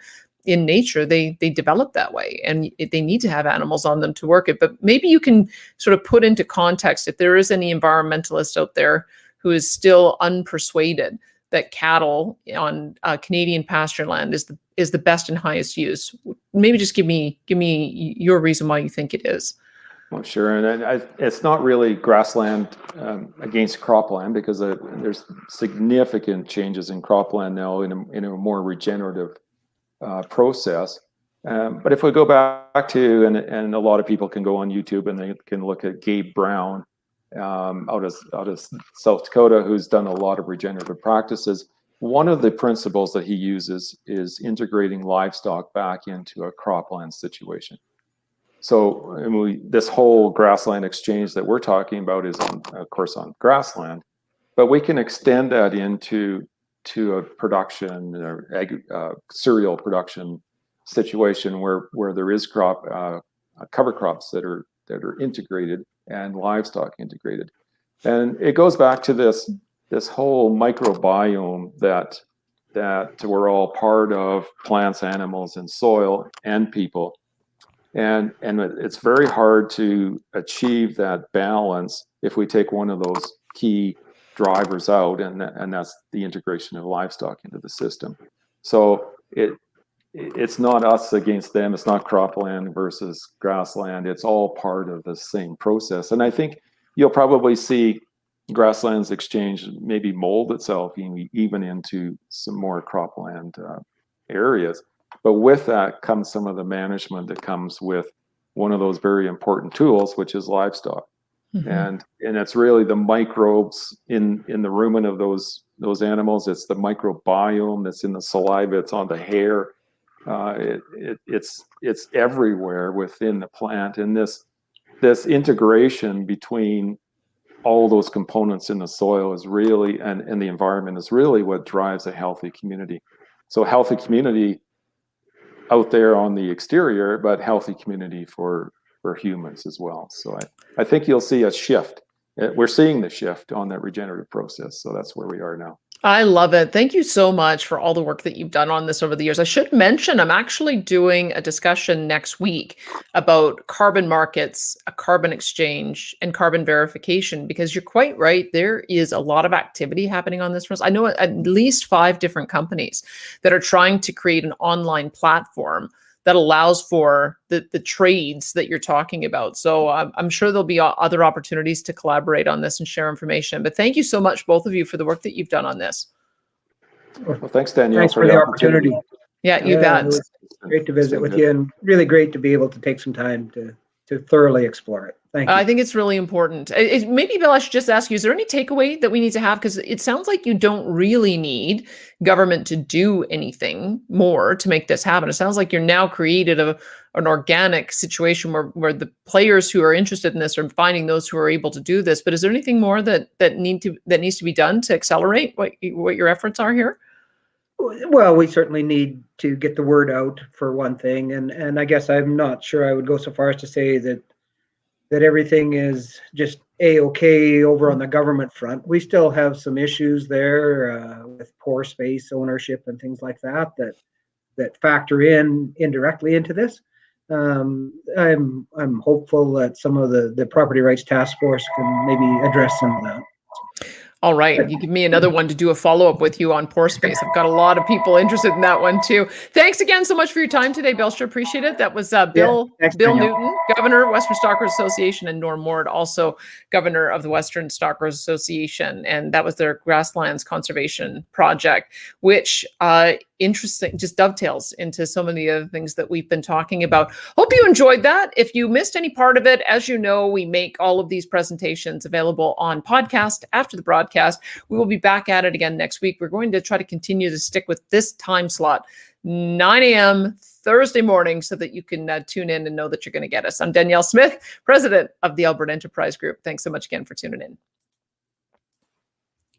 in nature, they develop that way, and they need to have animals on them to work it. But maybe you can sort of put into context, if there is any environmentalist out there who is still unpersuaded that cattle on Canadian pasture land is the best and highest use. Maybe just give me your reason why you think it is. Well, sure, and it's not really grassland against cropland, because there's significant changes in cropland now in a more regenerative process. But if we go back to, and a lot of people can go on YouTube and they can look at Gabe Brown out of South Dakota, who's done a lot of regenerative practices. One of the principles that he uses is integrating livestock back into a cropland situation. So this whole grassland exchange that we're talking about is, of course, on grassland, but we can extend that into a production or cereal production situation where there is cover crops that are integrated and livestock integrated. And it goes back to this whole microbiome that we're all part of, plants, animals, and soil, and people. And it's very hard to achieve that balance if we take one of those key drivers out, and that's the integration of livestock into the system. So it's not us against them. It's not cropland versus grassland. It's all part of the same process. And I think you'll probably see grasslands exchange maybe mold itself even into some more cropland areas. But with that comes some of the management that comes with one of those very important tools, which is livestock. Mm-hmm. And it's really the microbes in the rumen of those animals. It's the microbiome that's in the saliva. It's on the hair. It's everywhere within the plant. And this integration between all those components in the soil is really, and the environment is really what drives a healthy community. So healthy community out there on the exterior, but healthy community for humans as well. So I think you'll see a shift. We're seeing the shift on that regenerative process. So that's where we are now. I love it. Thank you so much for all the work that you've done on this over the years. I should mention, I'm actually doing a discussion next week about carbon markets, a carbon exchange, and carbon verification, because you're quite right. There is a lot of activity happening on this front. I know at least 5 different companies that are trying to create an online platform that allows for the trades that you're talking about. So I'm sure there'll be other opportunities to collaborate on this and share information. But thank you so much, both of you, for the work that you've done on this. Well, thanks, Danielle. Thanks for the opportunity. Yeah, you bet. It was great to visit with you, and really great to be able to take some time to thoroughly explore it. Thank you. I think it's really important. Maybe, Bill, I should just ask you, is there any takeaway that we need to have? Because it sounds like you don't really need government to do anything more to make this happen. It sounds like you're now created an organic situation where the players who are interested in this are finding those who are able to do this. But is there anything more that needs to be done to accelerate what your efforts are here? Well, we certainly need to get the word out, for one thing, and I guess I'm not sure I would go so far as to say that everything is just A-okay over on the government front. We still have some issues there with pore space ownership and things like that factor indirectly into this. I'm hopeful that some of the property rights task force can maybe address some of that. All right. You give me another one to do a follow-up with you on pore space. I've got a lot of people interested in that one too. Thanks again so much for your time today, Bill. Sure appreciate it. That was Bill Newton, Governor, Western Stockers Association, and Norm Ward, also Governor of the Western Stockers Association. And that was their grasslands conservation project, which interesting, just dovetails into so many other things that we've been talking about. Hope you enjoyed that. If you missed any part of it, as you know, we make all of these presentations available on podcast after the broadcast. We will be back at it again next week. We're going to try to continue to stick with this time slot, 9 a.m. Thursday morning, so that you can tune in and know that you're going to get us. I'm Danielle Smith, president of the Alberta Enterprise Group. Thanks so much again for tuning in.